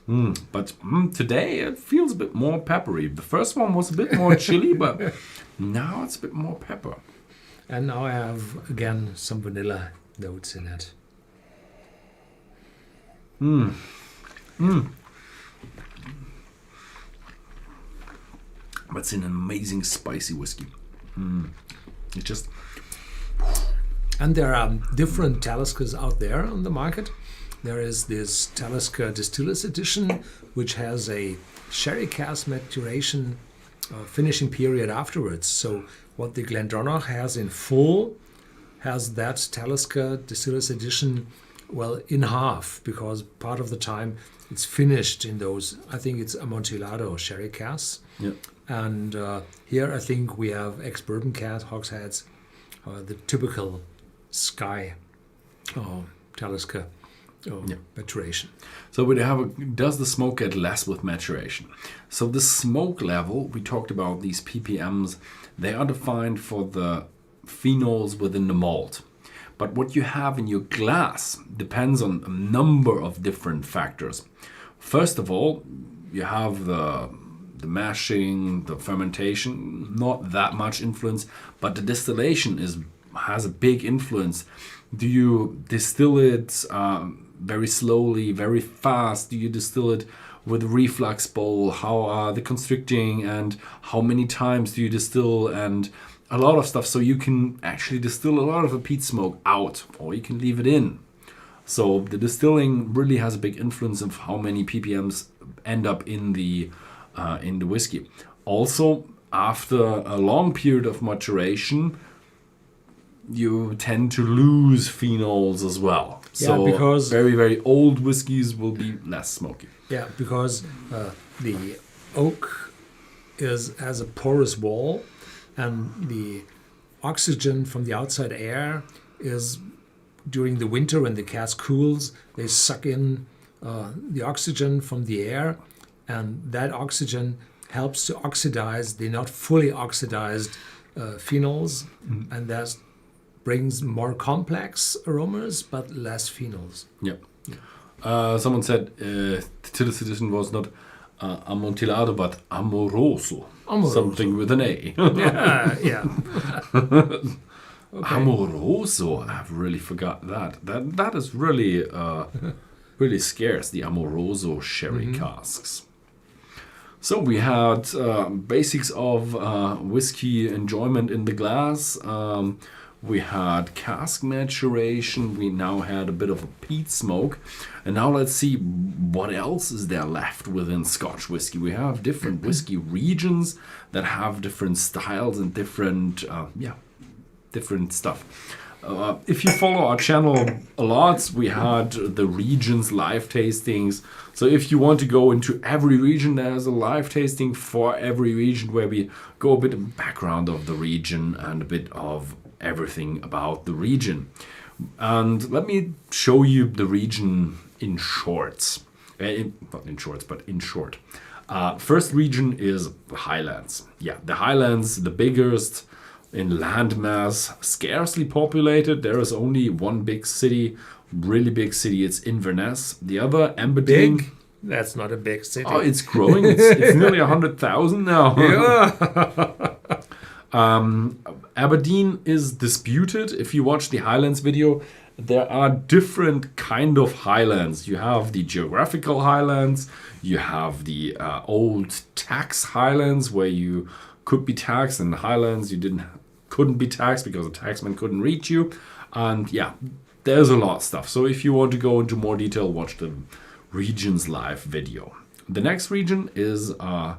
But today it feels a bit more peppery. The first one was a bit more chili, but now it's a bit more pepper. And now I have, again, some vanilla notes in it. But it's an amazing spicy whiskey. It just... And there are different Taliskers out there on the market. There is this Talisker Distillers Edition, which has a sherry cask maturation finishing period afterwards. So what the Glendronach has in full has that Talisker Distillers Edition well, in half, because part of the time it's finished in those, I think it's Amontillado sherry casks. Yeah. And here I think we have ex-bourbon hogsheads, the typical Sky Talisker maturation. So does the smoke get less with maturation? So the smoke level, we talked about these ppms, they are defined for the phenols within the malt. But what you have in your glass depends on a number of different factors. First of all, you have the mashing, the fermentation, not that much influence, but the distillation has a big influence. Do you distill it very slowly, very fast? Do you distill it with a reflux bowl? How are the constricting, and how many times do you distill, and a lot of stuff. So you can actually distill a lot of a peat smoke out, or you can leave it in. So the distilling really has a big influence of how many ppms end up in the whiskey. Also, after a long period of maturation, you tend to lose phenols as well. So because very, very old whiskies will be less smoky. Yeah, because the oak has a porous wall, and the oxygen from the outside air is, during the winter when the cask cools, they suck in the oxygen from the air, and that oxygen helps to oxidize the not fully oxidized phenols, and that brings more complex aromas but less phenols. Yeah. Someone said to the citizen was not Amontillado but Amoroso. Something with an A. Yeah. Okay. Amoroso, I've really forgot that. That is really really scarce, the Amoroso sherry casks. So we had basics of whiskey enjoyment in the glass. We had cask maturation. We now had a bit of a peat smoke. And now let's see what else is there left within Scotch whiskey. We have different whiskey regions that have different styles and different stuff. If you follow our channel a lot, we had the regions live tastings. So if you want to go into every region, there's a live tasting for every region where we go a bit of background of the region and a bit of everything about the region. And let me show you the region in shorts. Not in shorts, but in short. First region is the Highlands. Yeah, the Highlands, the biggest in landmass, scarcely populated. There is only one big city, really big city. It's Inverness. The other, Aberdeen. Big? That's not a big city. Oh, it's growing. It's nearly 100,000 now. Yeah. Aberdeen is disputed. If you watch the Highlands video, there are different kind of highlands. You have the geographical highlands. You have the old tax highlands where you could be taxed, and the highlands you couldn't be taxed because the taxman couldn't reach you. And yeah, there's a lot of stuff. So if you want to go into more detail, watch the regions live video. The next region is a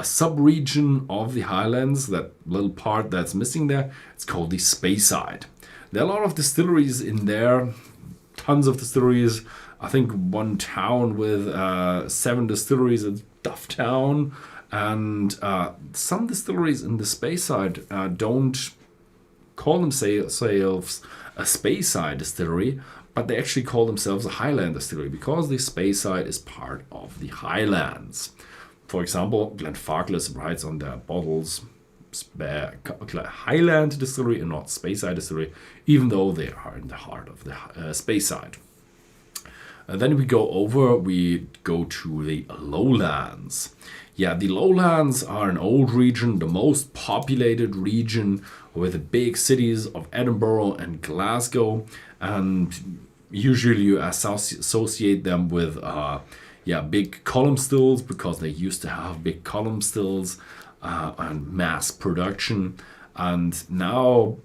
sub-region of the Highlands, that little part that's missing there. It's called the Speyside. There are a lot of distilleries in there, tons of distilleries. I think one town with 7 distilleries is Dufftown, and some distilleries in the Speyside don't call themselves a Speyside distillery, but they actually call themselves a Highland distillery because the Speyside is part of the Highlands. For example, Glenfarclas writes on their bottles Highland distillery and not Speyside distillery, even though they are in the heart of the Speyside. And then we go to the lowlands. Yeah, the lowlands are an old region, the most populated region, with the big cities of Edinburgh and Glasgow, and usually you associate them with big column stills because they used to have big column stills and mass production. And now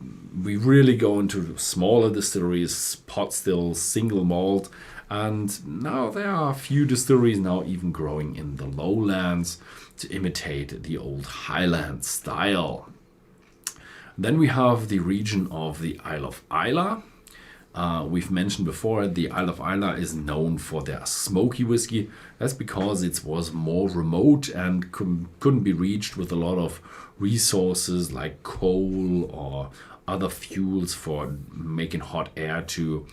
we really go into smaller distilleries, pot stills, single malt. And now there are a few distilleries now even growing in the lowlands to imitate the old Highland style. Then we have the region of the Isle of Islay. we've mentioned before, the Isle of Islay is known for their smoky whiskey. That's because it was more remote and couldn't be reached with a lot of resources like coal or other fuels for making hot air to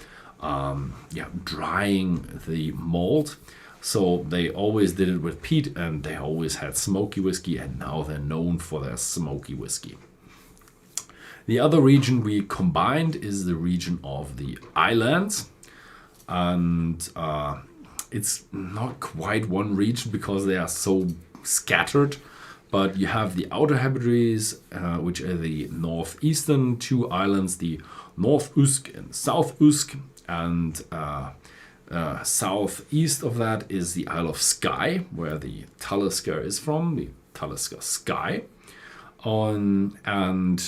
drying the malt. So they always did it with peat, and they always had smoky whiskey, and now they're known for their smoky whiskey. The other region we combined is the region of the islands, and it's not quite one region because they are so scattered, but you have the Outer Hebrides, which are the northeastern two islands, the North Usk and South Usk, and southeast of that is the Isle of Skye, where the Talisker is from, the Talisker Skye. And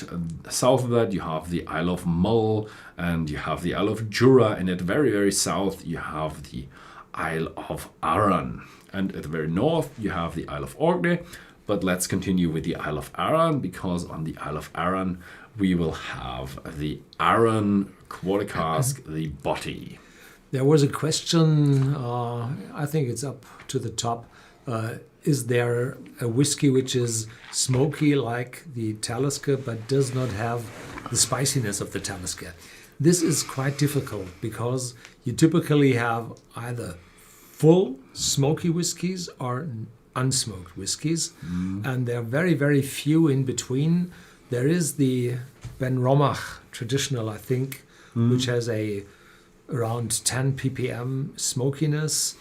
south of that you have the Isle of Mull, and you have the Isle of Jura, and at the very, very south you have the Isle of Arran. And at the very north you have the Isle of Orkney. But let's continue with the Isle of Arran, because on the Isle of Arran we will have the Arran quarter cask, the Botty. There was a question, I think it's up to the top. Is there a whiskey which is smoky like the Talisker but does not have the spiciness of the Talisker? This is quite difficult because you typically have either full smoky whiskies or unsmoked whiskies, and there are very, very few in between. There is the Glendronach traditional, I think, which has around 10 ppm smokiness.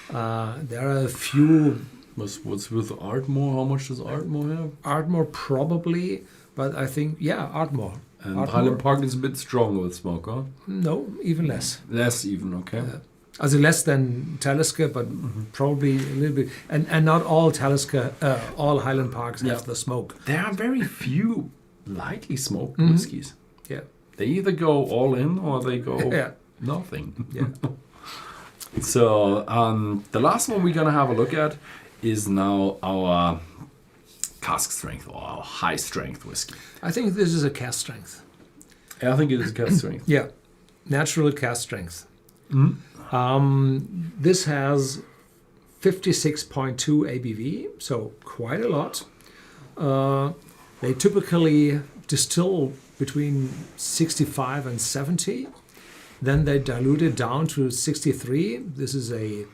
There are a few. What's with Ardmore? How much does Ardmore have? Ardmore probably, but I think, Ardmore. And Ardmore. Highland Park is a bit stronger with smoke, huh? No, even less. Less even, okay. Also less than Talisker, but probably a little bit. And not all Talisker, all Highland Parks have the smoke. There are very few lightly smoked whiskies. Yeah. They either go all in or they go nothing. Yeah. So the last one we're going to have a look at is now our cask strength or our high strength whiskey. I think this is a cask strength. Yeah, I think it is cask strength. Yeah, natural cask strength. This has 56.2 ABV, so quite a lot. They typically distill between 65 and 70. Then they dilute it down to 63. This is an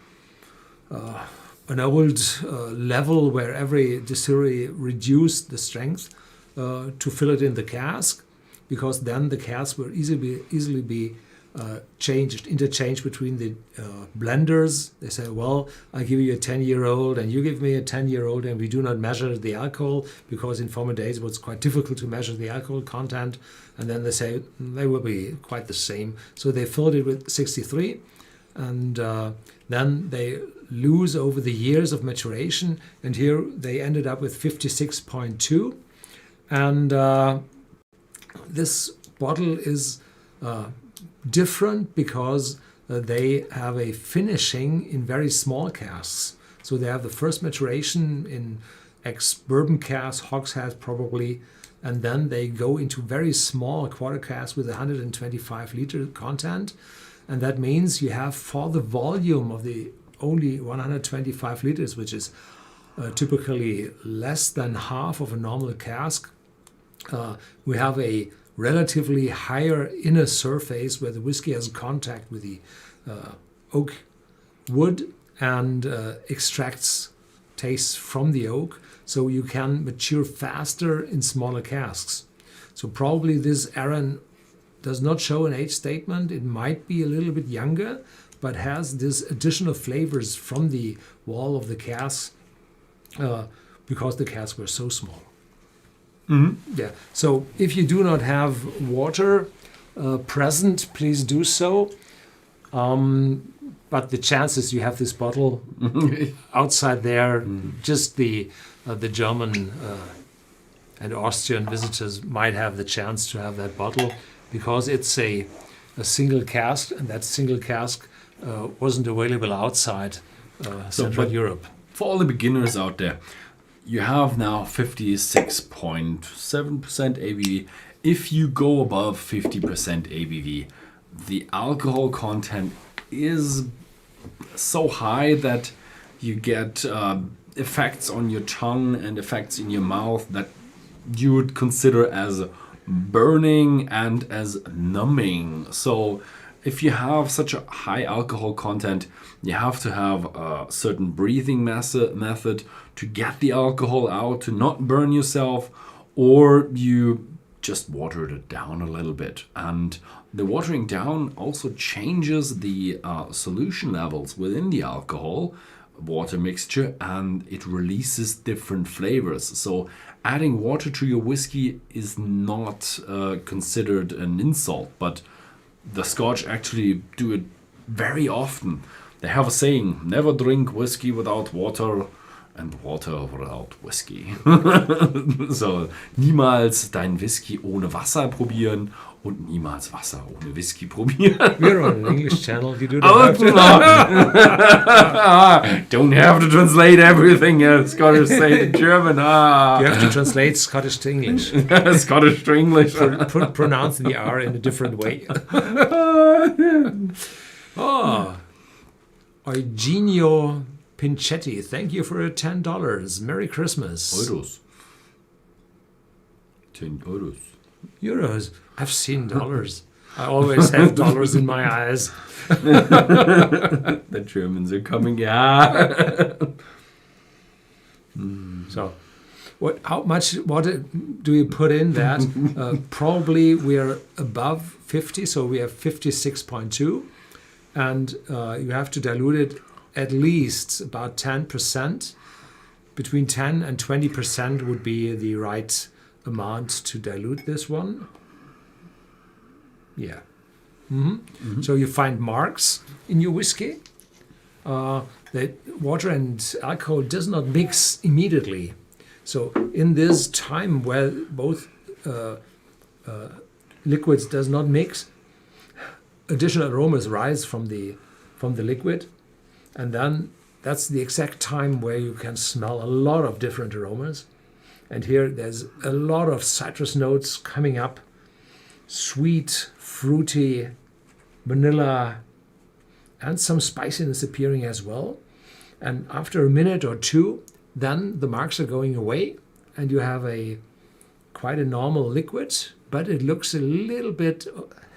old level where every distillery reduced the strength to fill it in the cask, because then the cask will easily be interchanged between the blenders. They say, well, I give you a 10-year-old and you give me a 10-year-old, and we do not measure the alcohol, because in former days it was quite difficult to measure the alcohol content. And then they say they will be quite the same. So they filled it with 63, and then they lose over the years of maturation. And here they ended up with 56.2. And this bottle is different because they have a finishing in very small casks. So they have the first maturation in ex-bourbon casks, hogsheads probably, and then they go into very small quarter casks with 125 liter content. And that means you have, for the volume of the only 125 liters, which is typically less than half of a normal cask, we have a relatively higher inner surface where the whiskey has contact with the oak wood and extracts tastes from the oak, so you can mature faster in smaller casks. So probably this Arran does not show an age statement. It might be a little bit younger, but has this additional flavors from the wall of the cask because the casks were so small. Yeah. So if you do not have water present, please do so. But the chances you have this bottle outside there, just the German and Austrian visitors might have the chance to have that bottle, because it's a single cask, and that single cask wasn't available outside Central Europe. For all the beginners out there, you have now 56.7% ABV. If you go above 50% ABV, the alcohol content is so high that you get effects on your tongue and effects in your mouth that you would consider as burning and as numbing. So if you have such a high alcohol content, you have to have a certain breathing method to get the alcohol out, to not burn yourself, or you just water it down a little bit. And the watering down also changes the solution levels within the alcohol water mixture, and it releases different flavors. So adding water to your whiskey is not considered an insult, but the Scotch actually do it very often. They have a saying, never drink whiskey without water and water without whiskey. So, niemals dein Whisky ohne Wasser probieren und niemals Wasser ohne Whisky probieren. We're on an English channel. You do not have to. Don't have to translate everything Scottish say in German. You have to translate Scottish to English. Scottish to English. Pronounce the R in a different way. Eugenio Pinchetti, thank you for $10. Merry Christmas. Euros. 10 euros. Euros. I've seen dollars. I always have dollars in my eyes. The Germans are coming. Yeah. So, how much water do you put in that? Probably we are above 50, so we have 56.2, and you have to dilute it at least about 10%. Between 10 and 20% would be the right amount to dilute this one. Yeah. So you find marks in your whiskey that water and alcohol does not mix immediately. So in this time where both liquids does not mix, additional aromas rise from the liquid, and then that's the exact time where you can smell a lot of different aromas. And here there's a lot of citrus notes coming up, sweet, fruity, vanilla, and some spiciness appearing as well. And after a minute or two, then the marks are going away, and you have quite a normal liquid, but it looks a little bit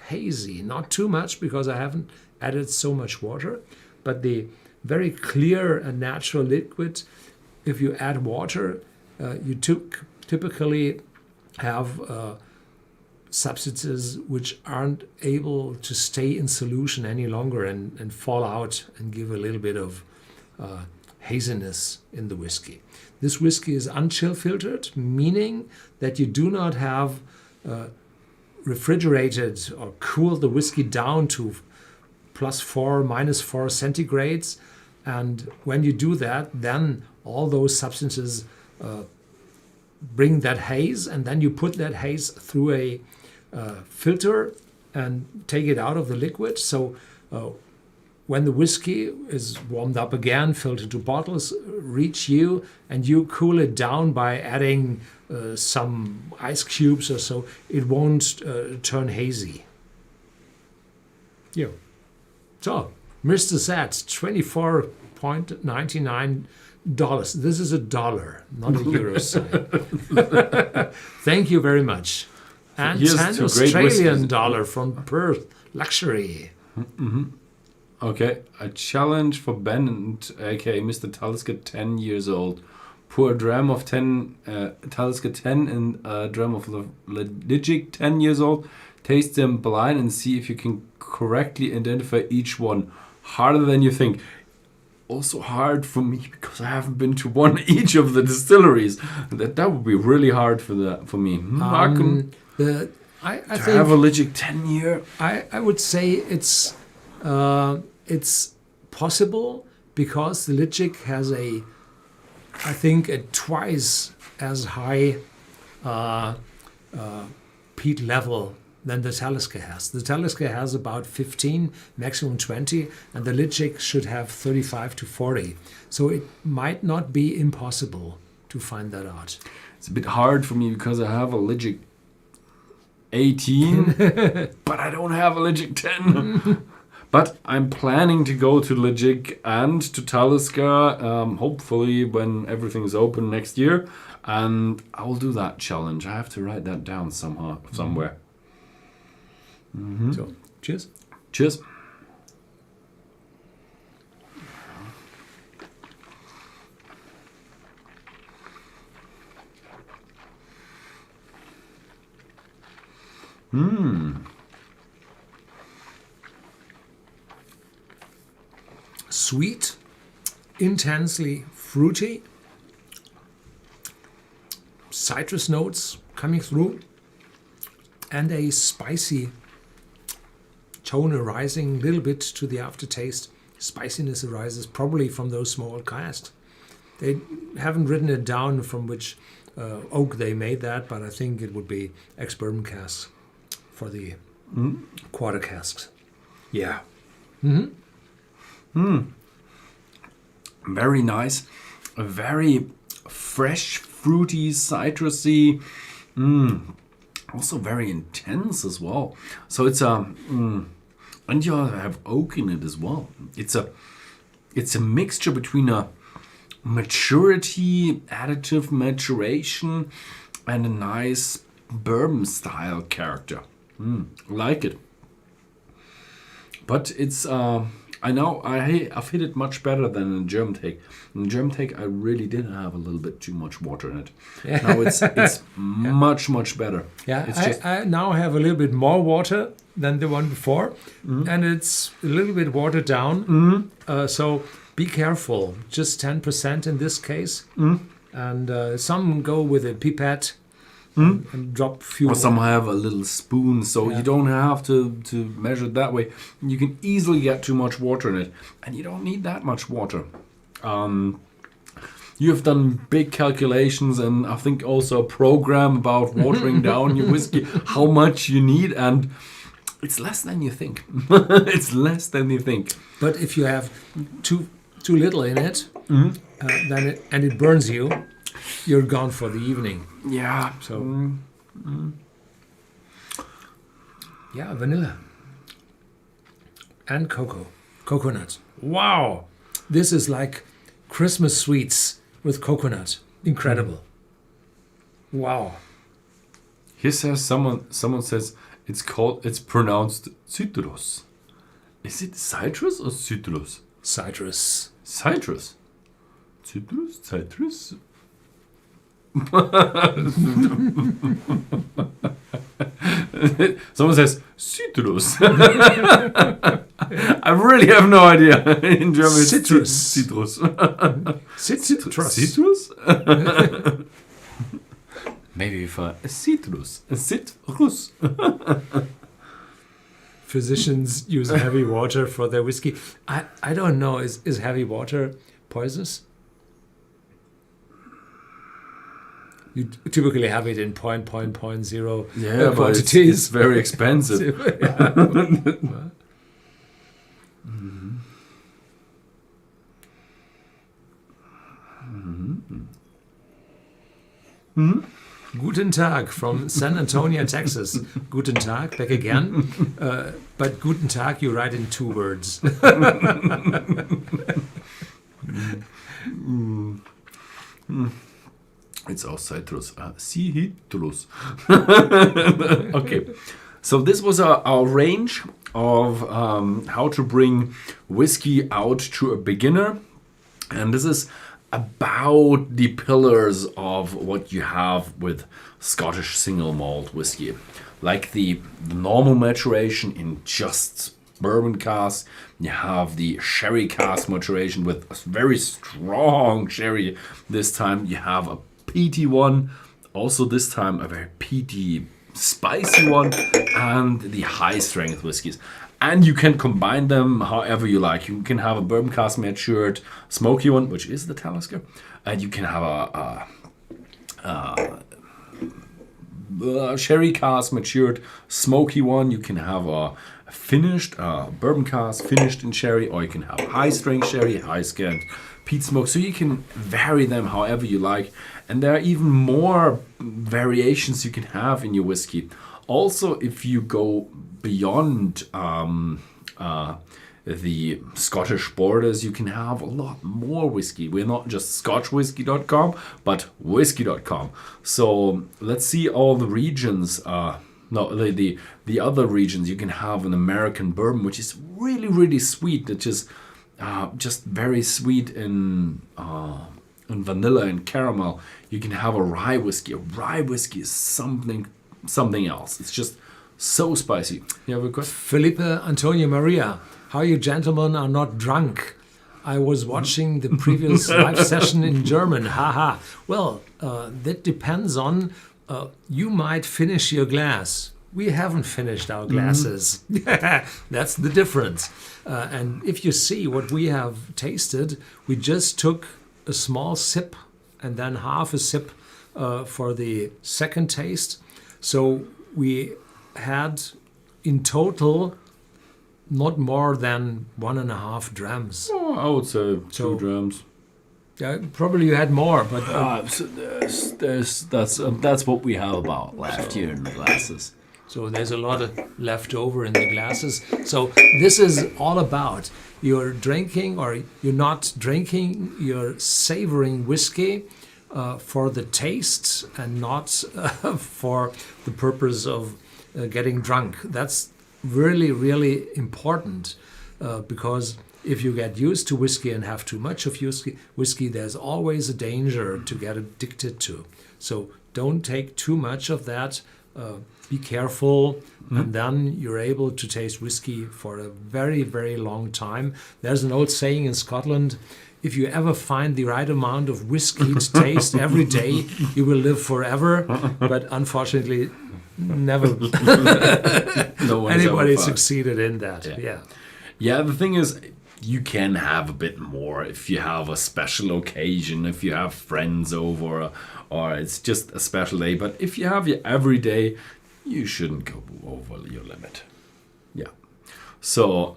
hazy. Not too much because I haven't added so much water, but the very clear and natural liquid, if you add water, you typically have substances which aren't able to stay in solution any longer and fall out and give a little bit of haziness in the whiskey. This whiskey is unchill filtered, meaning that you do not have refrigerated or cooled the whiskey down to +4, -4 centigrades. And when you do that, then all those substances bring that haze, and then you put that haze through a filter and take it out of the liquid. So when the whiskey is warmed up again, filled into bottles, reach you, and you cool it down by adding some ice cubes or so, it won't turn hazy. Yeah. So, Mr. Zat, $24.99. This is a dollar, not a euro sign. Thank you very much. And Here's $10 to great Australian whiskeys. dollar from Perth. Luxury. Okay, a challenge for Ben and aka Mr. Talisker, 10 years old. Pour a dram of 10 Talisker 10 and a dram of Legic 10 years old. Taste them blind and see if you can correctly identify each one. Harder than you think. Also hard for me because I haven't been to each of the distilleries. That would be really hard for me. Markham, I to think have a Legic 10 year. I would say it's possible because the Lichik has a twice as high peat level than the Talisker has. The Talisker has about 15, maximum 20, and the Lichik should have 35 to 40. So it might not be impossible to find that out. It's a bit hard for me because I have a Legic 18, but I don't have a Legic 10. But I'm planning to go to Legic and to Talisker, hopefully when everything is open next year. And I'll do that challenge. I have to write that down somewhere. So, cheers. Cheers. Sweet, intensely fruity, citrus notes coming through, and a spicy tone arising a little bit to the aftertaste. Spiciness arises probably from those small casks. They haven't written it down from which oak they made that, but I think it would be ex-bourbon casks for the quarter casks. Yeah. Very nice. A very fresh, fruity, citrusy. Also very intense as well. So it's and you have oak in it as well. It's a mixture between a maturity, additive maturation, and a nice bourbon style character. Like it. But it's I know I've hit it much better than in German take. In German take, I really did have a little bit too much water in it. Yeah. Now it's much better. Yeah, It's I now have a little bit more water than the one before, and it's a little bit watered down. So be careful. Just 10% in this case, and some go with a pipette and drop few. Or some have a little spoon, so you don't have to measure it that way. You can easily get too much water in it, and you don't need that much water. You have done big calculations, and I think also a program about watering down your whiskey, how much you need, and it's less than you think. It's less than you think. But if you have too little in it, then it burns you, you're gone for the evening. Yeah. So, yeah, vanilla and coconut. Wow, this is like Christmas sweets with coconut. Incredible. Wow. Here says someone says it's pronounced citrus. Is it citrus or citrus? Citrus. Citrus. Citrus. Someone says citrus. I really have no idea. In German, it's Citrus. Citrus. Citrus. Maybe for citrus. Citrus. Physicians use heavy water for their whiskey. I don't know. Is heavy water poisonous? You typically have it in 0.0 Yeah, but quantities. it's very expensive. Guten Tag from San Antonio, Texas. Guten Tag, back again. But Guten Tag, you write in 2 words. It's all citrus. Citrus. Okay. So this was our range of how to bring whiskey out to a beginner. And this is about the pillars of what you have with Scottish single malt whiskey. Like the normal maturation in just bourbon cask. You have the sherry cask maturation with a very strong sherry. This time you have a peaty one. Also this time a very peaty, spicy one. And the high strength whiskies. And you can combine them however you like. You can have a bourbon cask matured smoky one, which is the Talisker. And you can have a sherry cask matured smoky one. You can have a finished bourbon cask finished in sherry, or you can have high strength sherry, high strength peat smoke. So you can vary them however you like. And there are even more variations you can have in your whiskey. Also, if you go beyond the Scottish borders, you can have a lot more whiskey. We're not just Scotch.Whisky.com, but Whisky.com. So let's see all the regions. The other regions. You can have an American bourbon, which is really, really sweet. It's just very sweet in vanilla and caramel. You can have a rye whiskey. A rye whiskey is something else. It's just so spicy. You have a question? Felipe Antonio Maria, how you gentlemen are not drunk. I was watching the previous live session in German. Haha. Well, that depends on, you might finish your glass. We haven't finished our glasses. That's the difference. And if you see what we have tasted, we just took a small sip and then half a sip for the second taste. So we had in total not more than 1.5 drams. Oh, I would say 2 drams. Yeah, probably you had more, but So that's what we have about left here in the glasses. so there's a lot of left over in the glasses. So this is all about you're drinking or you're not drinking, you're savoring whiskey for the taste and not for the purpose of getting drunk. That's really, really important because if you get used to whiskey and have too much of whiskey, there's always a danger to get addicted to. So don't take too much of that. Be careful, and then you're able to taste whiskey for a very, very long time. There's an old saying in Scotland, if you ever find the right amount of whiskey to taste every day, you will live forever. But unfortunately, never anybody succeeded in that. Yeah, the thing is, you can have a bit more if you have a special occasion, if you have friends over, or it's just a special day. But if you have your everyday, you shouldn't go over your limit. Yeah. So,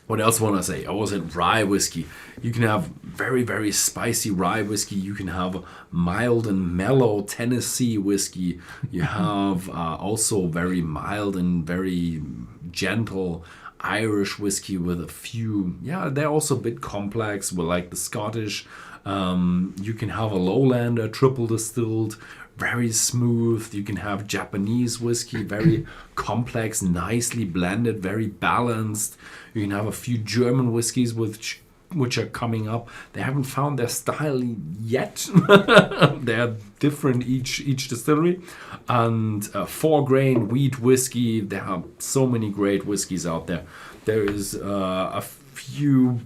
what else want to say? I was in rye whiskey. You can have very, very spicy rye whiskey. You can have mild and mellow Tennessee whiskey. You have also very mild and very gentle Irish whiskey with a few, they're also a bit complex, like the Scottish. You can have a Lowlander, triple distilled, very smooth. You can have Japanese whiskey, very complex, nicely blended, very balanced. You can have a few German whiskeys which are coming up. They haven't found their style yet. They are different each distillery. And 4-grain wheat whiskey. There are so many great whiskeys out there. There is a few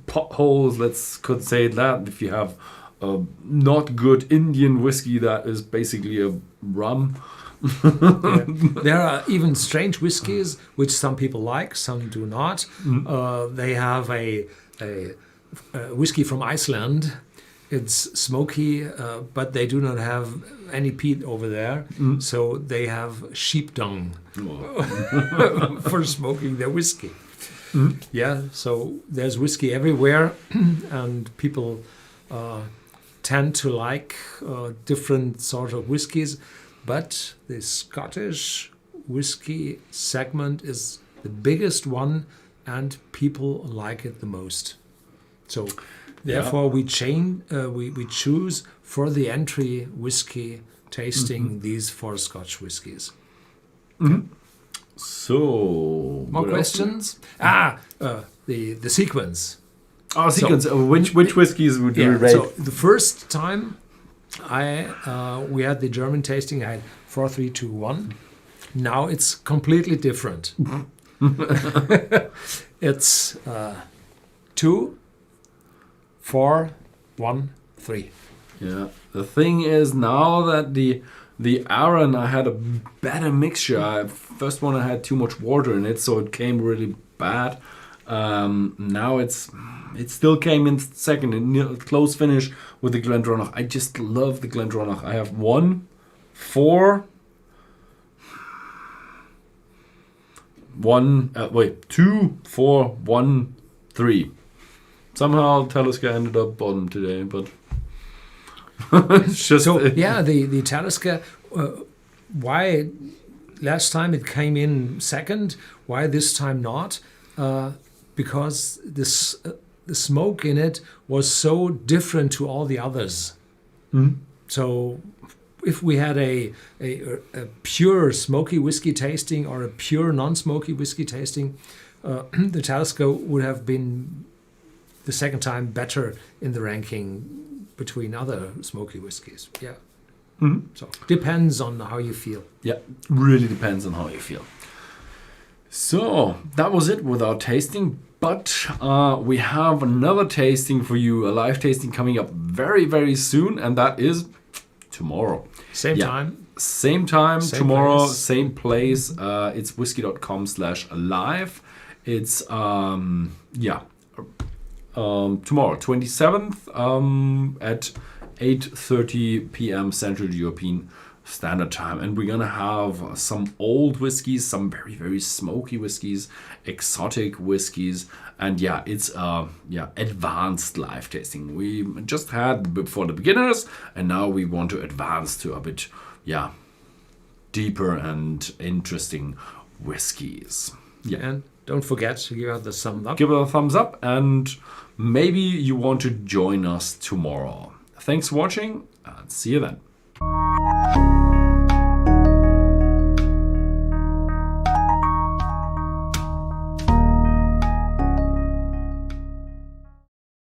potholes, could say that. If you have a not good Indian whiskey that is basically a rum. There are even strange whiskies which some people like, some do not. They have a whiskey from Iceland. It's smoky, but they do not have any peat over there, so they have sheep dung for smoking their whiskey. Yeah, so there's whiskey everywhere, and people tend to like different sort of whiskies, but the Scottish whiskey segment is the biggest one, and people like it the most. So therefore we choose for the entry whiskey tasting these 4 Scotch whiskies. So More questions? The sequence. Oh, sequence. Which whiskies would you rate? So the first time we had the German tasting, I had 4, 3, 2, 1. Now it's completely different. It's 2, 4, 1, 3. Yeah. The thing is now that the Aaron, I had a better mixture. First one I had too much water in it, so it came really bad. Now it still came in second, in close finish with the Glendronach. I just love the Glendronach. I have 1, 4, 2, 4, 1, 3. Somehow Talisker ended up bottom today, but it's just the Talisker why last time it came in second, why this time not? Because the smoke in it was so different to all the others. So if we had a pure smoky whiskey tasting or a pure non-smoky whiskey tasting, the Talisker would have been the second time better in the ranking between other smoky whiskies. Yeah. So depends on how you feel. Yeah, really depends on how you feel. So that was it with our tasting, but we have another tasting for you, a live tasting coming up very, very soon, and that is tomorrow. Same time. Same time, Same tomorrow, place. same place. It's whisky.com/live. It's tomorrow, 27th, at 8:30 p.m. Central European Standard Time, and we're gonna have some old whiskies, some very, very smoky whiskies, exotic whiskies, and it's advanced live tasting. We just had for the beginners, and now we want to advance to a bit deeper and interesting whiskies. And don't forget to give us the thumbs up. Give it a thumbs up, and maybe you want to join us tomorrow. Thanks for watching, and see you then.